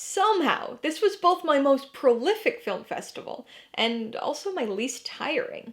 Somehow, this was both my most prolific film festival and also my least tiring.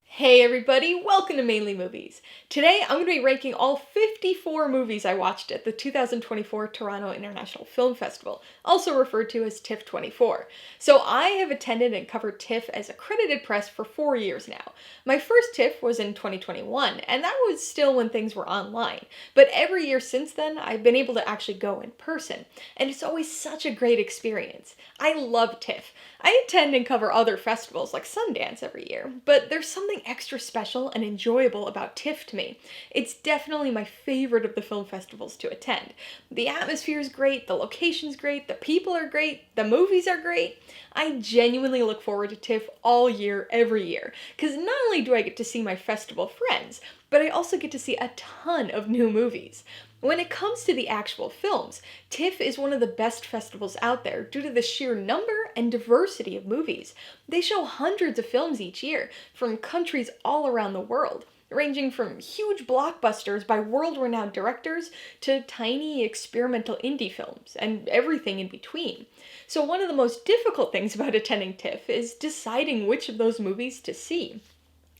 Hey everybody, welcome to Mainely Movies. Today I'm going to be ranking all 54 movies I watched at the 2024 Toronto International Film Festival, also referred to as TIFF24. So I have attended and covered TIFF as accredited press for 4 years now. My first TIFF was in 2021, and that was still when things were online. But every year since then, I've been able to actually go in person, and it's always such a great experience. I love TIFF. I attend and cover other festivals like Sundance every year, but there's something extra special and enjoyable about TIFF to me. It's definitely my favorite of the film festivals to attend. The atmosphere is great, the location's great, the people are great, the movies are great. I genuinely look forward to TIFF all year, every year, because not only do I get to see my festival friends, but I also get to see a ton of new movies. When it comes to the actual films, TIFF is one of the best festivals out there due to the sheer number and diversity of movies. They show hundreds of films each year from countries all around the world, ranging from huge blockbusters by world-renowned directors to tiny experimental indie films and everything in between. So one of the most difficult things about attending TIFF is deciding which of those movies to see.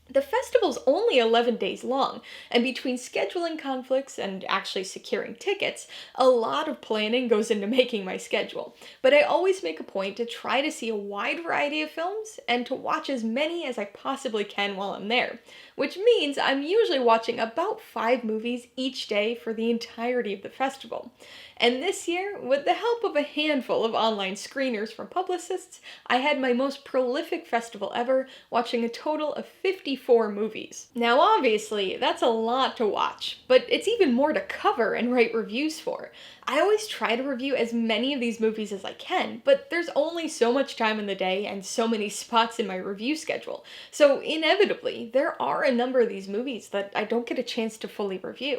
The festival's only 11 days long, and between scheduling conflicts and actually securing tickets, a lot of planning goes into making my schedule. But I always make a point to try to see a wide variety of films and to watch as many as I possibly can while I'm there, which means I'm usually watching about 5 movies each day for the entirety of the festival. And this year, with the help of a handful of online screeners from publicists, I had my most prolific festival ever, watching a total of 54 movies. Now obviously, that's a lot to watch, but it's even more to cover and write reviews for. I always try to review as many of these movies as I can, but there's only so much time in the day and so many spots in my review schedule. So inevitably, there are a number of these movies that I don't get a chance to fully review.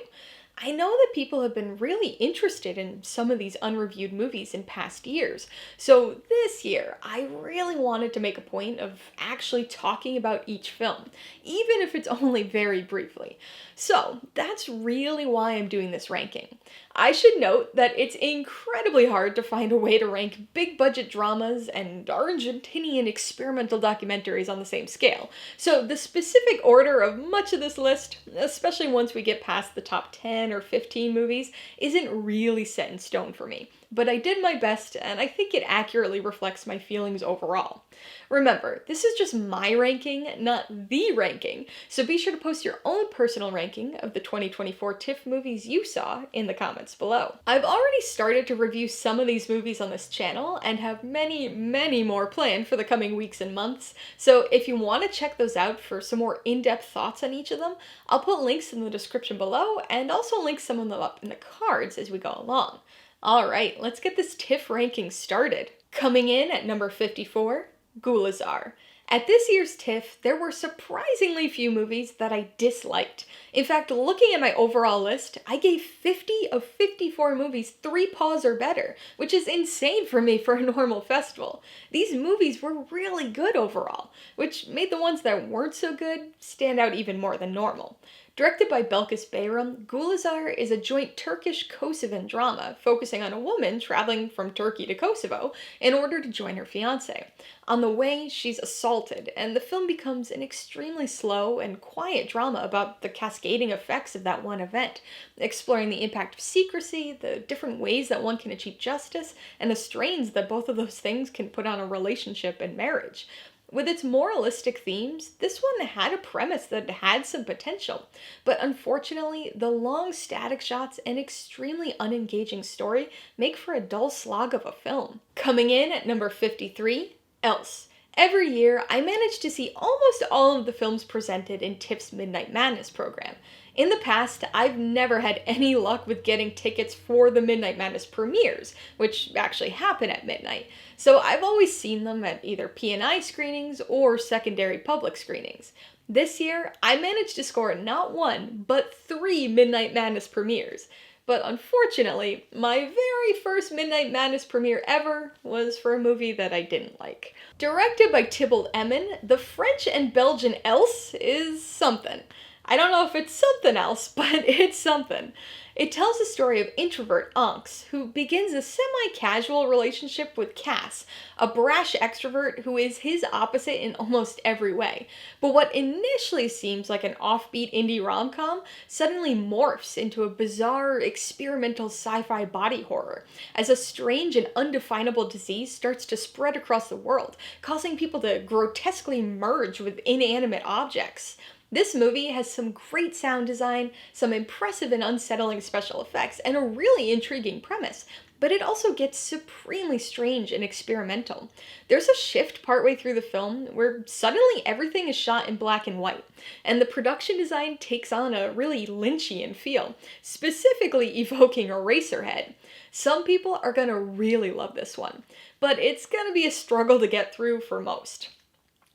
I know that people have been really interested in some of these unreviewed movies in past years, so this year I really wanted to make a point of actually talking about each film, even if it's only very briefly. So that's really why I'm doing this ranking. I should note that it's incredibly hard to find a way to rank big budget dramas and Argentinian experimental documentaries on the same scale, so the specific order of much of this list, especially once we get past the top 10 or 15 movies, isn't really set in stone for me. But I did my best, and I think it accurately reflects my feelings overall. Remember, this is just my ranking, not the ranking, so be sure to post your own personal ranking of the 2024 TIFF movies you saw in the comments below. I've already started to review some of these movies on this channel, and have many, many more planned for the coming weeks and months, so if you want to check those out for some more in-depth thoughts on each of them, I'll put links in the description below, and also link some of them up in the cards as we go along. Alright, let's get this TIFF ranking started. Coming in at number 54, Gulizar. At this year's TIFF, there were surprisingly few movies that I disliked. In fact, looking at my overall list, I gave 50 of 54 movies 3 paws or better, which is insane for me for a normal festival. These movies were really good overall, which made the ones that weren't so good stand out even more than normal. Directed by Belkis Bayram, Gulizar is a joint Turkish-Kosovan drama focusing on a woman traveling from Turkey to Kosovo in order to join her fiancé. On the way, she's assaulted, and the film becomes an extremely slow and quiet drama about the cascading effects of that one event, exploring the impact of secrecy, the different ways that one can achieve justice, and the strains that both of those things can put on a relationship and marriage. With its moralistic themes, this one had a premise that had some potential, but unfortunately, the long static shots and extremely unengaging story make for a dull slog of a film. Coming in at number 53, Else. Every year, I manage to see almost all of the films presented in TIFF's Midnight Madness program. In the past, I've never had any luck with getting tickets for the Midnight Madness premieres, which actually happen at midnight, so I've always seen them at either P&I screenings or secondary public screenings. This year, I managed to score not 1, but 3 Midnight Madness premieres. But unfortunately, my very first Midnight Madness premiere ever was for a movie that I didn't like. Directed by Thibault Emin, the French and Belgian Else is something. I don't know if it's something else, but it's something. It tells the story of introvert Unks, who begins a semi-casual relationship with Cass, a brash extrovert who is his opposite in almost every way. But what initially seems like an offbeat indie rom-com suddenly morphs into a bizarre, experimental sci-fi body horror, as a strange and undefinable disease starts to spread across the world, causing people to grotesquely merge with inanimate objects. This movie has some great sound design, some impressive and unsettling special effects, and a really intriguing premise, but it also gets supremely strange and experimental. There's a shift partway through the film where suddenly everything is shot in black and white, and the production design takes on a really Lynchian feel, specifically evoking Eraserhead. Some people are gonna really love this one, but it's gonna be a struggle to get through for most.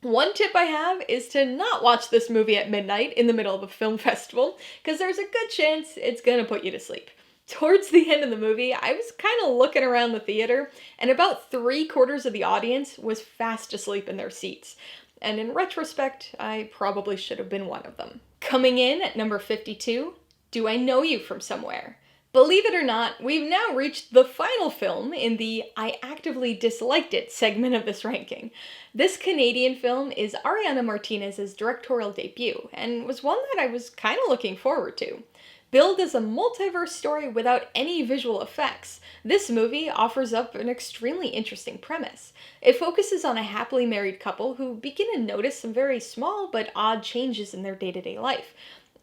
One tip I have is to not watch this movie at midnight in the middle of a film festival, because there's a good chance it's gonna put you to sleep. Towards the end of the movie, I was kind of looking around the theater, and about 3/4 of the audience was fast asleep in their seats. And in retrospect, I probably should have been one of them. Coming in at number 52, Do I Know You From Somewhere? Believe it or not, we've now reached the final film in the I actively disliked it segment of this ranking. This Canadian film is Ariana Martinez's directorial debut, and was one that I was kind of looking forward to. Billed as a multiverse story without any visual effects, this movie offers up an extremely interesting premise. It focuses on a happily married couple who begin to notice some very small but odd changes in their day-to-day life.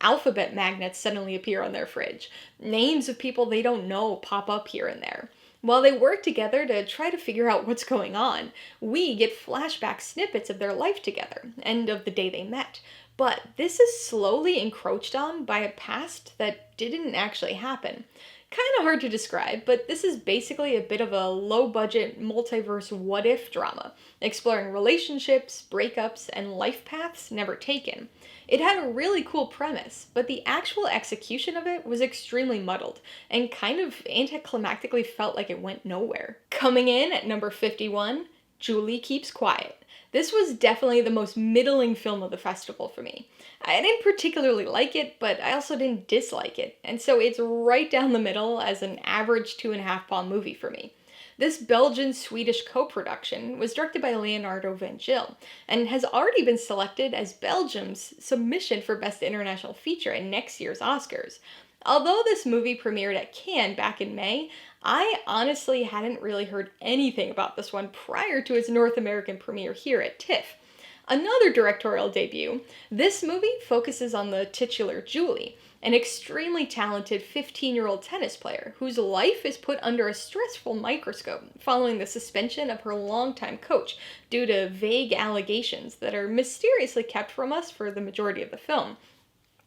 Alphabet magnets suddenly appear on their fridge. Names of people they don't know pop up here and there. While they work together to try to figure out what's going on, we get flashback snippets of their life together and of the day they met. But this is slowly encroached on by a past that didn't actually happen. Kind of hard to describe, but this is basically a bit of a low-budget multiverse what-if drama, exploring relationships, breakups, and life paths never taken. It had a really cool premise, but the actual execution of it was extremely muddled, and kind of anticlimactically felt like it went nowhere. Coming in at number 51, Julie Keeps Quiet. This was definitely the most middling film of the festival for me. I didn't particularly like it, but I also didn't dislike it, and so it's right down the middle as an average 2.5 palm movie for me. This Belgian-Swedish co-production was directed by Leonardo van Gil, and has already been selected as Belgium's submission for Best International Feature at next year's Oscars. Although this movie premiered at Cannes back in May, I honestly hadn't really heard anything about this one prior to its North American premiere here at TIFF. Another directorial debut, this movie focuses on the titular Julie, an extremely talented 15-year-old tennis player whose life is put under a stressful microscope following the suspension of her longtime coach due to vague allegations that are mysteriously kept from us for the majority of the film.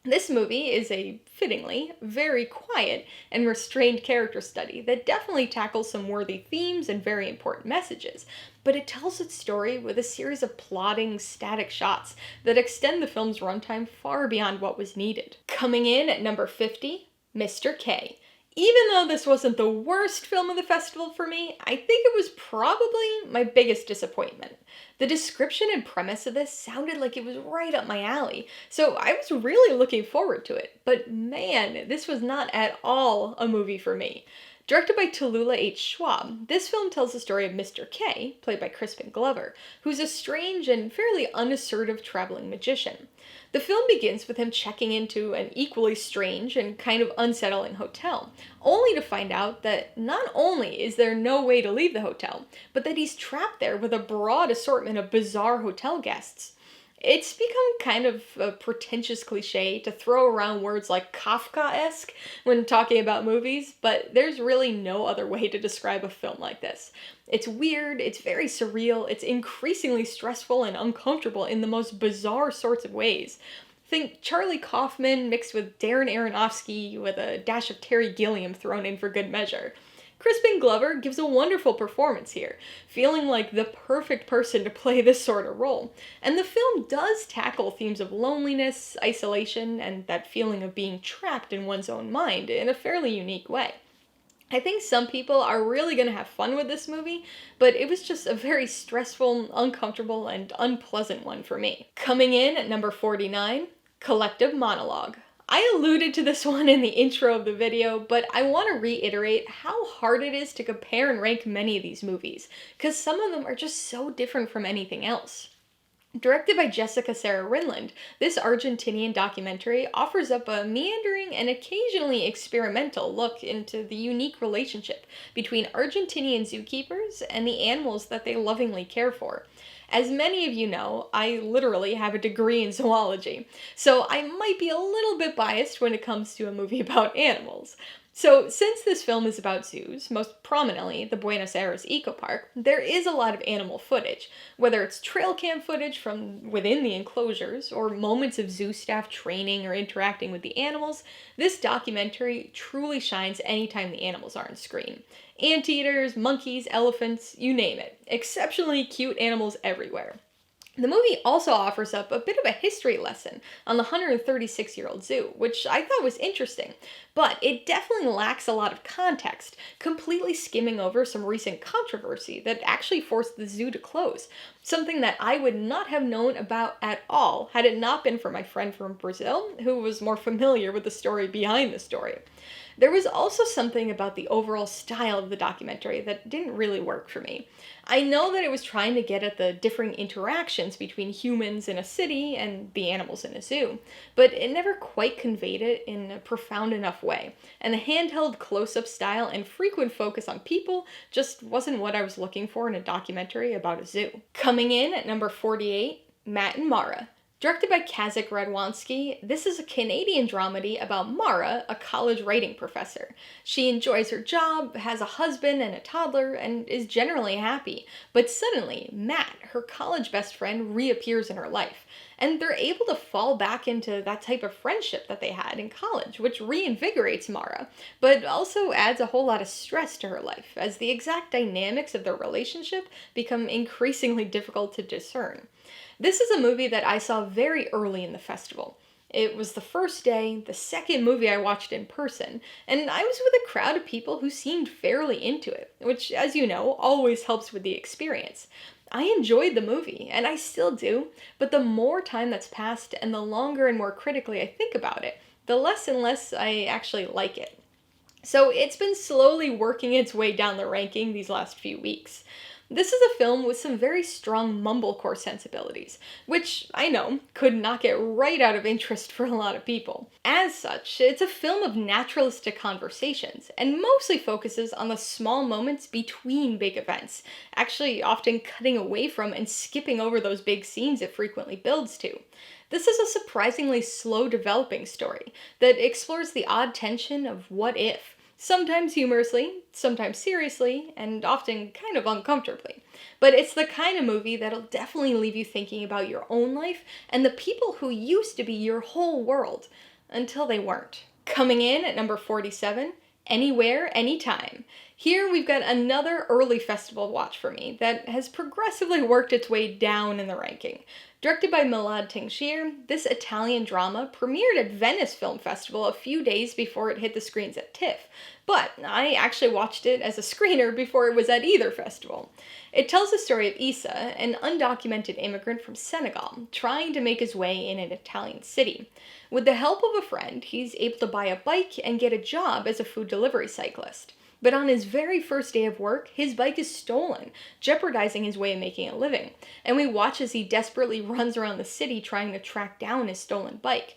This movie is a, fittingly, very quiet and restrained character study that definitely tackles some worthy themes and very important messages, but it tells its story with a series of plodding, static shots that extend the film's runtime far beyond what was needed. Coming in at number 50, Mr. K. Even though this wasn't the worst film of the festival for me, I think it was probably my biggest disappointment. The description and premise of this sounded like it was right up my alley, so I was really looking forward to it. But man, this was not at all a movie for me. Directed by Tallulah H. Schwab, this film tells the story of Mr. K, played by Crispin Glover, who's a strange and fairly unassertive traveling magician. The film begins with him checking into an equally strange and kind of unsettling hotel, only to find out that not only is there no way to leave the hotel, but that he's trapped there with a broad assortment of bizarre hotel guests. It's become kind of a pretentious cliche to throw around words like Kafka-esque when talking about movies, but there's really no other way to describe a film like this. It's weird, it's very surreal, it's increasingly stressful and uncomfortable in the most bizarre sorts of ways. Think Charlie Kaufman mixed with Darren Aronofsky with a dash of Terry Gilliam thrown in for good measure. Crispin Glover gives a wonderful performance here, feeling like the perfect person to play this sort of role. And the film does tackle themes of loneliness, isolation, and that feeling of being trapped in one's own mind in a fairly unique way. I think some people are really going to have fun with this movie, but it was just a very stressful, uncomfortable, and unpleasant one for me. Coming in at number 49, Collective monologue. I alluded to this one in the intro of the video, but I want to reiterate how hard it is to compare and rank many of these movies, because some of them are just so different from anything else. Directed by Jessica Sarah Rinland, this Argentinian documentary offers up a meandering and occasionally experimental look into the unique relationship between Argentinian zookeepers and the animals that they lovingly care for. As many of you know, I literally have a degree in zoology, so I might be a little bit biased when it comes to a movie about animals. So, since this film is about zoos, most prominently the Buenos Aires Eco Park, there is a lot of animal footage, whether it's trail cam footage from within the enclosures or moments of zoo staff training or interacting with the animals. This documentary truly shines anytime the animals are on screen. Anteaters, monkeys, elephants, you name it. Exceptionally cute animals everywhere. The movie also offers up a bit of a history lesson on the 136-year-old zoo, which I thought was interesting, but it definitely lacks a lot of context, completely skimming over some recent controversy that actually forced the zoo to close, something that I would not have known about at all had it not been for my friend from Brazil, who was more familiar with the story behind the story. There was also something about the overall style of the documentary that didn't really work for me. I know that it was trying to get at the differing interactions between humans in a city and the animals in a zoo, but it never quite conveyed it in a profound enough way, and the handheld close-up style and frequent focus on people just wasn't what I was looking for in a documentary about a zoo. Coming in at number 48, Matt and Mara. Directed by Kazak Radwanski, this is a Canadian dramedy about Mara, a college writing professor. She enjoys her job, has a husband and a toddler, and is generally happy. But suddenly, Matt, her college best friend, reappears in her life. And they're able to fall back into that type of friendship that they had in college, which reinvigorates Mara, but also adds a whole lot of stress to her life, as the exact dynamics of their relationship become increasingly difficult to discern. This is a movie that I saw very early in the festival. It was the first day, the second movie I watched in person, and I was with a crowd of people who seemed fairly into it, which, as you know, always helps with the experience. I enjoyed the movie, and I still do, but the more time that's passed and the longer and more critically I think about it, the less and less I actually like it. So it's been slowly working its way down the ranking these last few weeks. This is a film with some very strong mumblecore sensibilities, which, I know, could knock it right out of interest for a lot of people. As such, it's a film of naturalistic conversations, and mostly focuses on the small moments between big events, actually often cutting away from and skipping over those big scenes it frequently builds to. This is a surprisingly slow developing story that explores the odd tension of what if, sometimes humorously, sometimes seriously, and often kind of uncomfortably. But it's the kind of movie that'll definitely leave you thinking about your own life and the people who used to be your whole world, until they weren't. Coming in at number 47, Anywhere, Anytime. Here we've got another early festival watch for me that has progressively worked its way down in the ranking. Directed by Milad Tengshir, this Italian drama premiered at Venice Film Festival a few days before it hit the screens at TIFF, but I actually watched it as a screener before it was at either festival. It tells the story of Issa, an undocumented immigrant from Senegal, trying to make his way in an Italian city. With the help of a friend, he's able to buy a bike and get a job as a food delivery cyclist. But on his very first day of work, his bike is stolen, jeopardizing his way of making a living, and we watch as he desperately runs around the city trying to track down his stolen bike.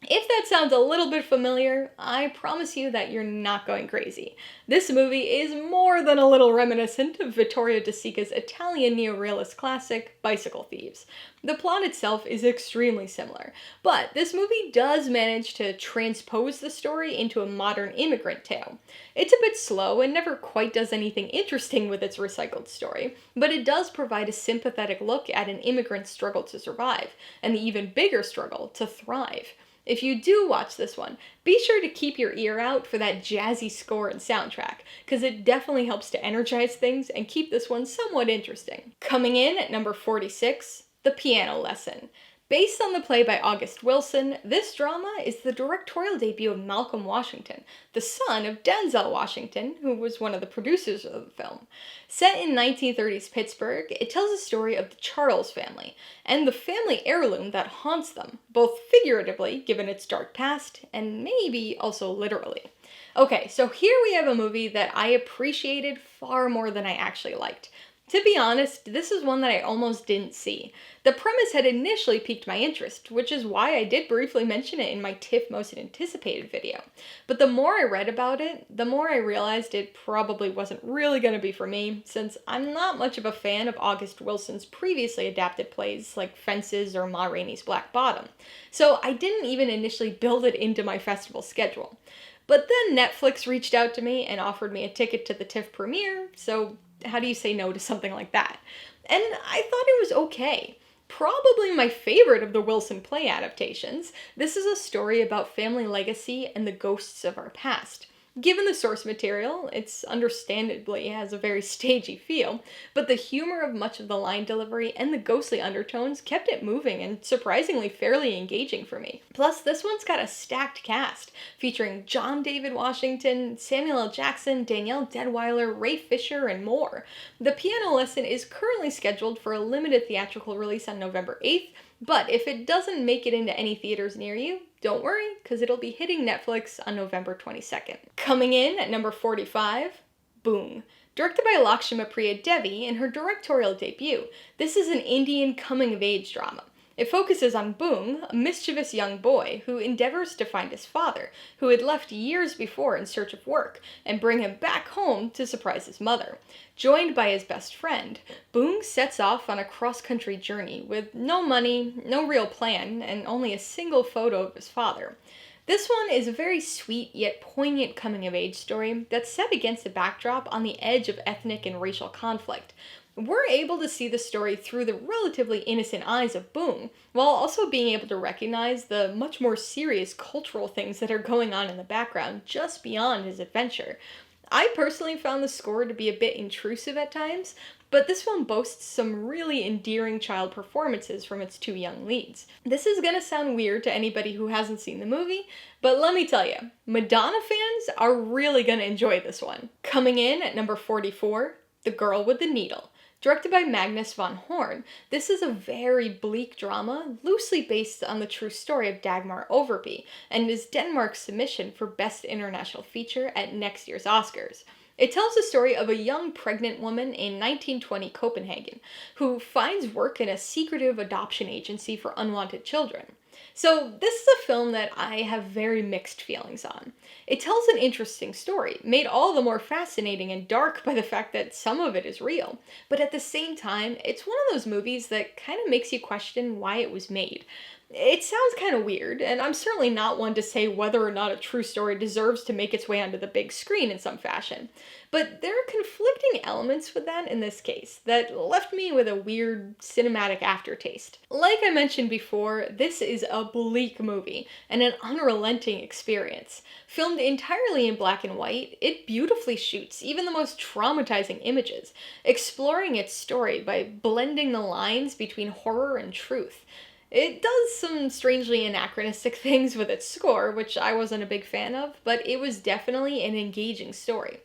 If that sounds a little bit familiar, I promise you that you're not going crazy. This movie is more than a little reminiscent of Vittorio De Sica's Italian neorealist classic, Bicycle Thieves. The plot itself is extremely similar, but this movie does manage to transpose the story into a modern immigrant tale. It's a bit slow and never quite does anything interesting with its recycled story, but it does provide a sympathetic look at an immigrant's struggle to survive, and the even bigger struggle to thrive. If you do watch this one, be sure to keep your ear out for that jazzy score and soundtrack, because it definitely helps to energize things and keep this one somewhat interesting. Coming in at number 46, The Piano Lesson. Based on the play by August Wilson, this drama is the directorial debut of Malcolm Washington, the son of Denzel Washington, who was one of the producers of the film. Set in 1930s Pittsburgh, it tells a story of the Charles family, and the family heirloom that haunts them, both figuratively, given its dark past, and maybe also literally. Okay, so here we have a movie that I appreciated far more than I actually liked. To be honest, this is one that I almost didn't see. The premise had initially piqued my interest, which is why I did briefly mention it in my TIFF Most Anticipated video. But the more I read about it, the more I realized it probably wasn't really going to be for me, since I'm not much of a fan of August Wilson's previously adapted plays like Fences or Ma Rainey's Black Bottom. So I didn't even initially build it into my festival schedule. But then Netflix reached out to me and offered me a ticket to the TIFF premiere, so how do you say no to something like that? And I thought it was okay. Probably my favorite of the Wilson play adaptations, this is a story about family legacy and the ghosts of our past. Given the source material, it's understandably has a very stagey feel, but the humor of much of the line delivery and the ghostly undertones kept it moving and surprisingly fairly engaging for me. Plus, this one's got a stacked cast, featuring John David Washington, Samuel L. Jackson, Danielle Deadwyler, Ray Fisher, and more. The piano lesson is currently scheduled for a limited theatrical release on November 8th, but if it doesn't make it into any theaters near you, don't worry, because it'll be hitting Netflix on November 22nd. Coming in at number 45, Boong. Directed by Lakshmi Priya Devi in her directorial debut, this is an Indian coming-of-age drama. It focuses on Boong, a mischievous young boy who endeavors to find his father, who had left years before in search of work, and bring him back home to surprise his mother. Joined by his best friend, Boong sets off on a cross-country journey with no money, no real plan, and only a single photo of his father. This one is a very sweet yet poignant coming-of-age story that's set against a backdrop on the edge of ethnic and racial conflict. We're able to see the story through the relatively innocent eyes of Boong, while also being able to recognize the much more serious cultural things that are going on in the background just beyond his adventure. I personally found the score to be a bit intrusive at times, but this one boasts some really endearing child performances from its two young leads. This is gonna sound weird to anybody who hasn't seen the movie, but let me tell you, Madonna fans are really gonna enjoy this one. Coming in at number 44, The Girl with the Needle. Directed by Magnus von Horn, this is a very bleak drama, loosely based on the true story of Dagmar Overby, and is Denmark's submission for Best International Feature at next year's Oscars. It tells the story of a young pregnant woman in 1920 Copenhagen, who finds work in a secretive adoption agency for unwanted children. So this is a film that I have very mixed feelings on. It tells an interesting story, made all the more fascinating and dark by the fact that some of it is real, but at the same time, it's one of those movies that kind of makes you question why it was made. It sounds kind of weird, and I'm certainly not one to say whether or not a true story deserves to make its way onto the big screen in some fashion. But there are conflicting elements with that in this case that left me with a weird cinematic aftertaste. Like I mentioned before, this is a bleak movie and an unrelenting experience. Filmed entirely in black and white, it beautifully shoots even the most traumatizing images, exploring its story by blending the lines between horror and truth. It does some strangely anachronistic things with its score, which I wasn't a big fan of, but it was definitely an engaging story.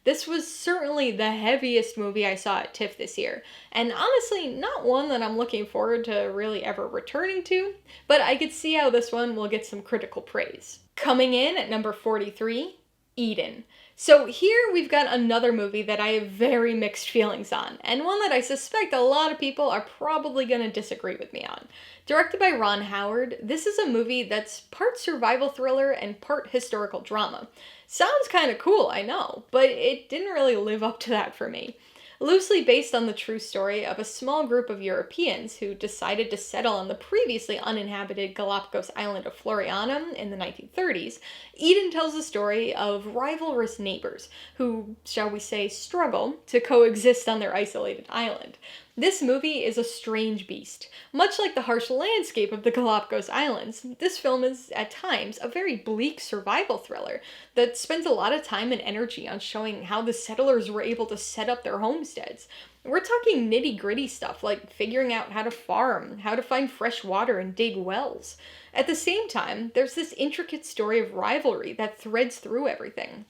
This was certainly the heaviest movie I saw at TIFF this year, and honestly, not one that I'm looking forward to really ever returning to, but I could see how this one will get some critical praise. Coming in at number 43, Eden. So here we've got another movie that I have very mixed feelings on, and one that I suspect a lot of people are probably going to disagree with me on. Directed by Ron Howard, this is a movie that's part survival thriller and part historical drama. Sounds kind of cool, I know, but it didn't really live up to that for me. Loosely based on the true story of a small group of Europeans who decided to settle on the previously uninhabited Galapagos island of Floriana in the 1930s, Eden tells the story of rivalrous neighbors who, shall we say, struggle to coexist on their isolated island. This movie is a strange beast. Much like the harsh landscape of the Galapagos Islands, this film is, at times, a very bleak survival thriller that spends a lot of time and energy on showing how the settlers were able to set up their homesteads. We're talking nitty gritty stuff like figuring out how to farm, how to find fresh water and dig wells. At the same time, there's this intricate story of rivalry that threads through everything.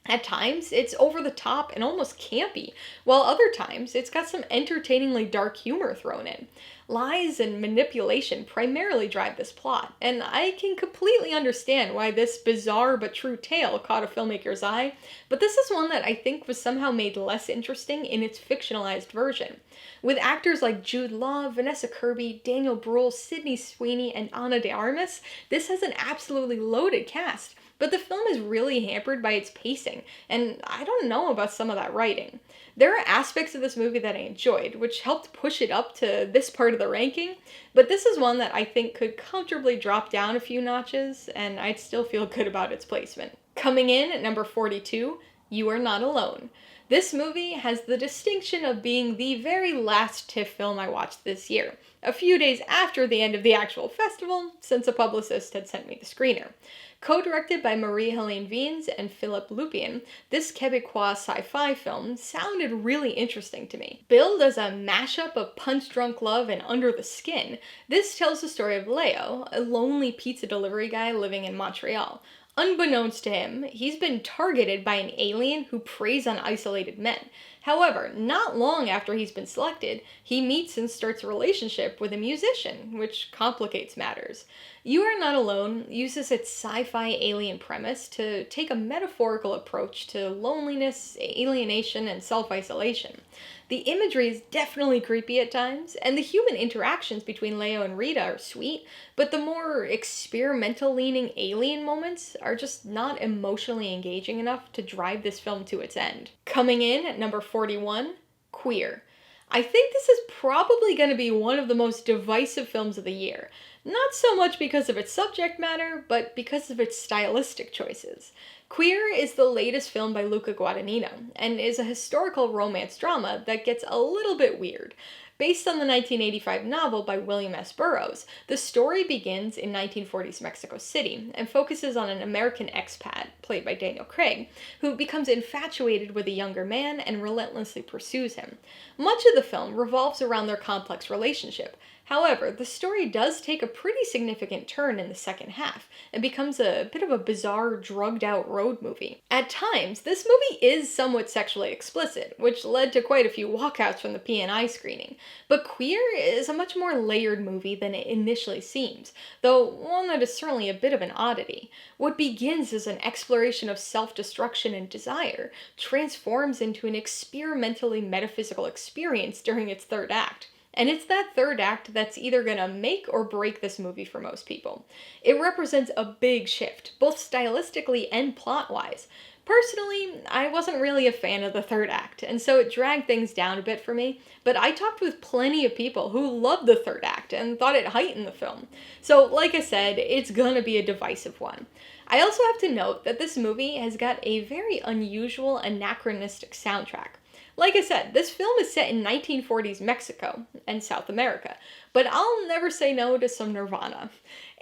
At times, it's over the top and almost campy, while other times, it's got some entertainingly dark humor thrown in. Lies and manipulation primarily drive this plot, and I can completely understand why this bizarre but true tale caught a filmmaker's eye, but this is one that I think was somehow made less interesting in its fictionalized version. With actors like Jude Law, Vanessa Kirby, Daniel Bruhl, Sydney Sweeney, and Ana de Armas, this has an absolutely loaded cast. But the film is really hampered by its pacing, and I don't know about some of that writing. There are aspects of this movie that I enjoyed, which helped push it up to this part of the ranking, but this is one that I think could comfortably drop down a few notches, and I'd still feel good about its placement. Coming in at number 42, You Are Not Alone. This movie has the distinction of being the very last TIFF film I watched this year, a few days after the end of the actual festival, since a publicist had sent me the screener. Co-directed by Marie-Helene Viens and Philippe Lupien, this Quebecois sci-fi film sounded really interesting to me. Billed as a mashup of punch-drunk love and Under the Skin, this tells the story of Leo, a lonely pizza delivery guy living in Montreal. Unbeknownst to him, he's been targeted by an alien who preys on isolated men. However, not long after he's been selected, he meets and starts a relationship with a musician, which complicates matters. You Are Not Alone uses its sci-fi alien premise to take a metaphorical approach to loneliness, alienation, and self-isolation. The imagery is definitely creepy at times, and the human interactions between Leo and Rita are sweet, but the more experimental-leaning alien moments are just not emotionally engaging enough to drive this film to its end. Coming in at number 41, Queer. I think this is probably going to be one of the most divisive films of the year. Not so much because of its subject matter, but because of its stylistic choices. Queer is the latest film by Luca Guadagnino, and is a historical romance drama that gets a little bit weird. Based on the 1985 novel by William S. Burroughs, the story begins in 1940s Mexico City and focuses on an American expat, played by Daniel Craig, who becomes infatuated with a younger man and relentlessly pursues him. Much of the film revolves around their complex relationship. However, the story does take a pretty significant turn in the second half and becomes a bit of a bizarre, drugged-out road movie. At times, this movie is somewhat sexually explicit, which led to quite a few walkouts from the P&I screening. But Queer is a much more layered movie than it initially seems, though one that is certainly a bit of an oddity. What begins as an exploration of self-destruction and desire transforms into an experimentally metaphysical experience during its third act. And it's that third act that's either gonna make or break this movie for most people. It represents a big shift, both stylistically and plot-wise. Personally, I wasn't really a fan of the third act, and so it dragged things down a bit for me, but I talked with plenty of people who loved the third act and thought it heightened the film. So, like I said, it's gonna be a divisive one. I also have to note that this movie has got a very unusual, anachronistic soundtrack. Like I said, this film is set in 1940s Mexico and South America, but I'll never say no to some Nirvana.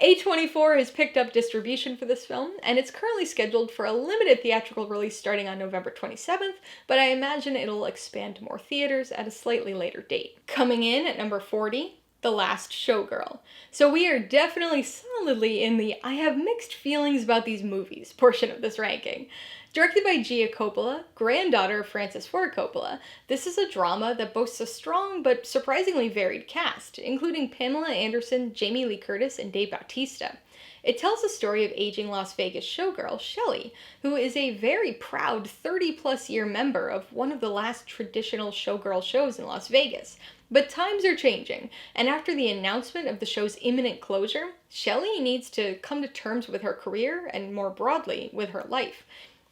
A24 has picked up distribution for this film, and it's currently scheduled for a limited theatrical release starting on November 27th, but I imagine it'll expand to more theaters at a slightly later date. Coming in at number 40, The Last Showgirl. So we are definitely solidly in the I have mixed feelings about these movies portion of this ranking. Directed by Gia Coppola, granddaughter of Francis Ford Coppola, this is a drama that boasts a strong but surprisingly varied cast, including Pamela Anderson, Jamie Lee Curtis, and Dave Bautista. It tells the story of aging Las Vegas showgirl Shelley, who is a very proud 30-plus year member of one of the last traditional showgirl shows in Las Vegas. But times are changing, and after the announcement of the show's imminent closure, Shelley needs to come to terms with her career and, more broadly, with her life.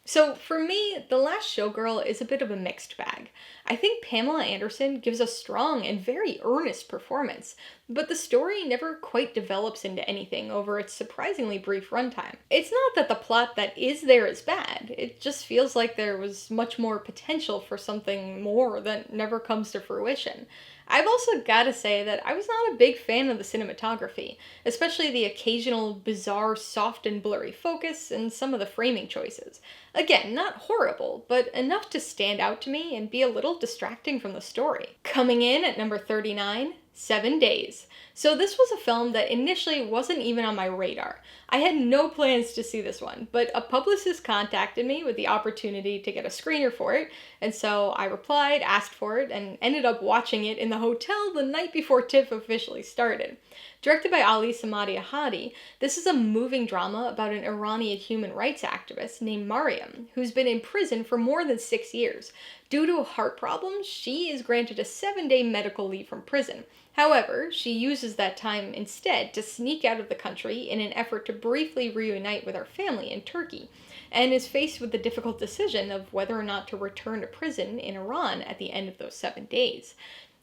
So for me, The Last Showgirl is a bit of a mixed bag. I think Pamela Anderson gives a strong and very earnest performance, but the story never quite develops into anything over its surprisingly brief runtime. It's not that the plot that is there is bad, it just feels like there was much more potential for something more that never comes to fruition. I've also gotta say that I was not a big fan of the cinematography, especially the occasional bizarre soft and blurry focus and some of the framing choices. Again, not horrible, but enough to stand out to me and be a little distracting from the story. Coming in at number 39, 7 Days. So this was a film that initially wasn't even on my radar. I had no plans to see this one, but a publicist contacted me with the opportunity to get a screener for it, and so I replied, asked for it, and ended up watching it in the hotel the night before TIFF officially started. Directed by Ali Samadi Ahadi, this is a moving drama about an Iranian human rights activist named Mariam, who's been in prison for more than 6 years. Due to a heart problem, she is granted a 7-day medical leave from prison. However, she uses that time instead to sneak out of the country in an effort to briefly reunite with her family in Turkey, and is faced with the difficult decision of whether or not to return to prison in Iran at the end of those 7 days.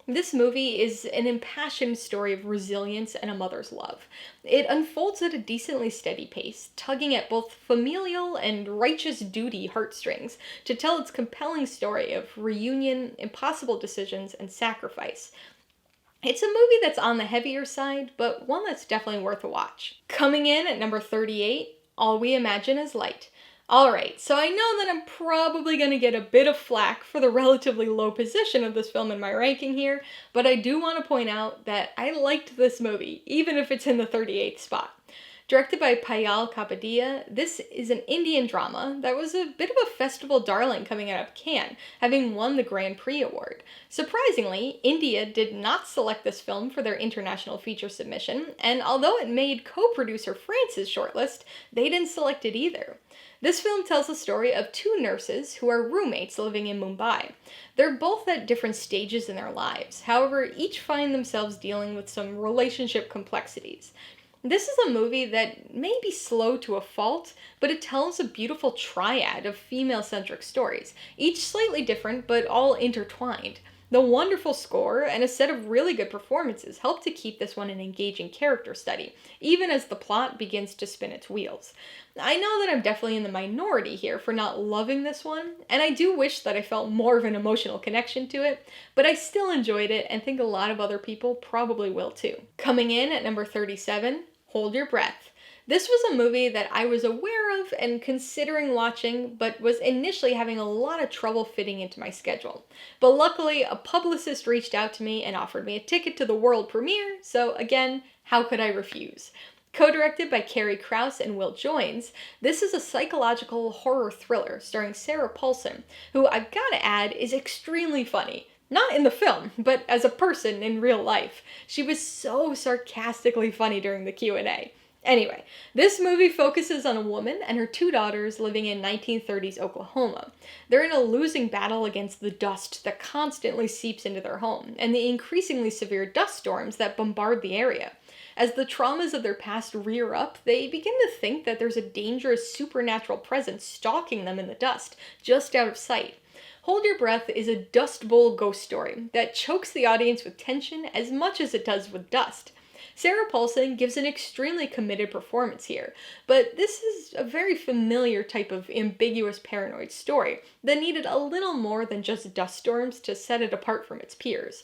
This movie is an impassioned story of resilience and a mother's love. It unfolds at a decently steady pace, tugging at both familial and righteous duty heartstrings to tell its compelling story of reunion, impossible decisions, and sacrifice. It's a movie that's on the heavier side, but one that's definitely worth a watch. Coming in at number 38, All We Imagine Is Light. Alright, so I know that I'm probably going to get a bit of flack for the relatively low position of this film in my ranking here, but I do want to point out that I liked this movie, even if it's in the 38th spot. Directed by Payal Kapadia, this is an Indian drama that was a bit of a festival darling coming out of Cannes, having won the Grand Prix award. Surprisingly, India did not select this film for their international feature submission, and although it made co-producer France's shortlist, they didn't select it either. This film tells the story of two nurses who are roommates living in Mumbai. They're both at different stages in their lives, however, each find themselves dealing with some relationship complexities. This is a movie that may be slow to a fault, but it tells a beautiful triad of female-centric stories, each slightly different but all intertwined. The wonderful score and a set of really good performances help to keep this one an engaging character study, even as the plot begins to spin its wheels. I know that I'm definitely in the minority here for not loving this one, and I do wish that I felt more of an emotional connection to it, but I still enjoyed it and think a lot of other people probably will too. Coming in at number 37, Hold Your Breath. This was a movie that I was aware of and considering watching, but was initially having a lot of trouble fitting into my schedule. But luckily, a publicist reached out to me and offered me a ticket to the world premiere, so again, how could I refuse? Co-directed by Carrie Krause and Will Joines, this is a psychological horror thriller starring Sarah Paulson, who I've gotta add is extremely funny. Not in the film, but as a person in real life. She was so sarcastically funny during the Q&A. Anyway, this movie focuses on a woman and her two daughters living in 1930s Oklahoma. They're in a losing battle against the dust that constantly seeps into their home, and the increasingly severe dust storms that bombard the area. As the traumas of their past rear up, they begin to think that there's a dangerous supernatural presence stalking them in the dust, just out of sight. Hold Your Breath is a Dust Bowl ghost story that chokes the audience with tension as much as it does with dust. Sarah Paulson gives an extremely committed performance here, but this is a very familiar type of ambiguous paranoid story that needed a little more than just dust storms to set it apart from its peers.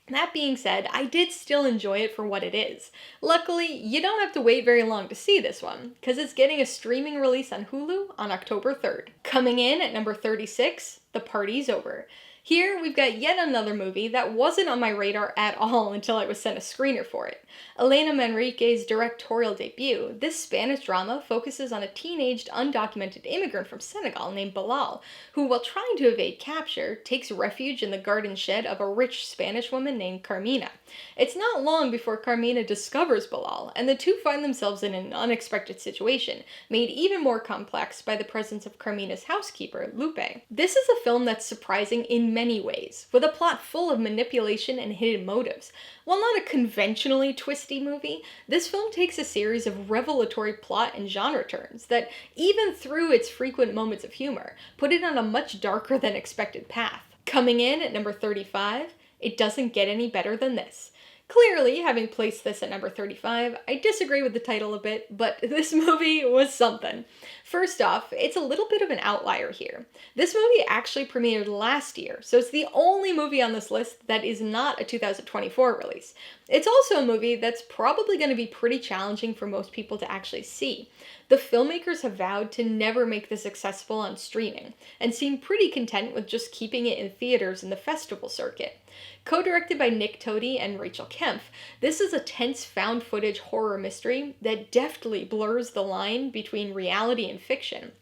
That being said, I did still enjoy it for what it is. Luckily, you don't have to wait very long to see this one, because it's getting a streaming release on Hulu on October 3rd. Coming in at number 36, The Party's Over. Here, we've got yet another movie that wasn't on my radar at all until I was sent a screener for it. Elena Manrique's directorial debut, this Spanish drama focuses on a teenaged, undocumented immigrant from Senegal named Bilal, who, while trying to evade capture, takes refuge in the garden shed of a rich Spanish woman named Carmina. It's not long before Carmina discovers Bilal, and the two find themselves in an unexpected situation, made even more complex by the presence of Carmina's housekeeper, Lupe. This is a film that's surprising in many ways, with a plot full of manipulation and hidden motives. While not a conventionally twisty movie, this film takes a series of revelatory plot and genre turns that, even through its frequent moments of humor, put it on a much darker than expected path. Coming in at number 35, It Doesn't Get Any Better Than This. Clearly, having placed this at number 35, I disagree with the title a bit, but this movie was something. First off, it's a little bit of an outlier here. This movie actually premiered last year, so it's the only movie on this list that is not a 2024 release. It's also a movie that's probably going to be pretty challenging for most people to actually see. The filmmakers have vowed to never make this accessible on streaming, and seem pretty content with just keeping it in theaters in the festival circuit. Co-directed by Nick Toti and Rachel Kempf, this is a tense found-footage horror mystery that deftly blurs the line between reality and fiction.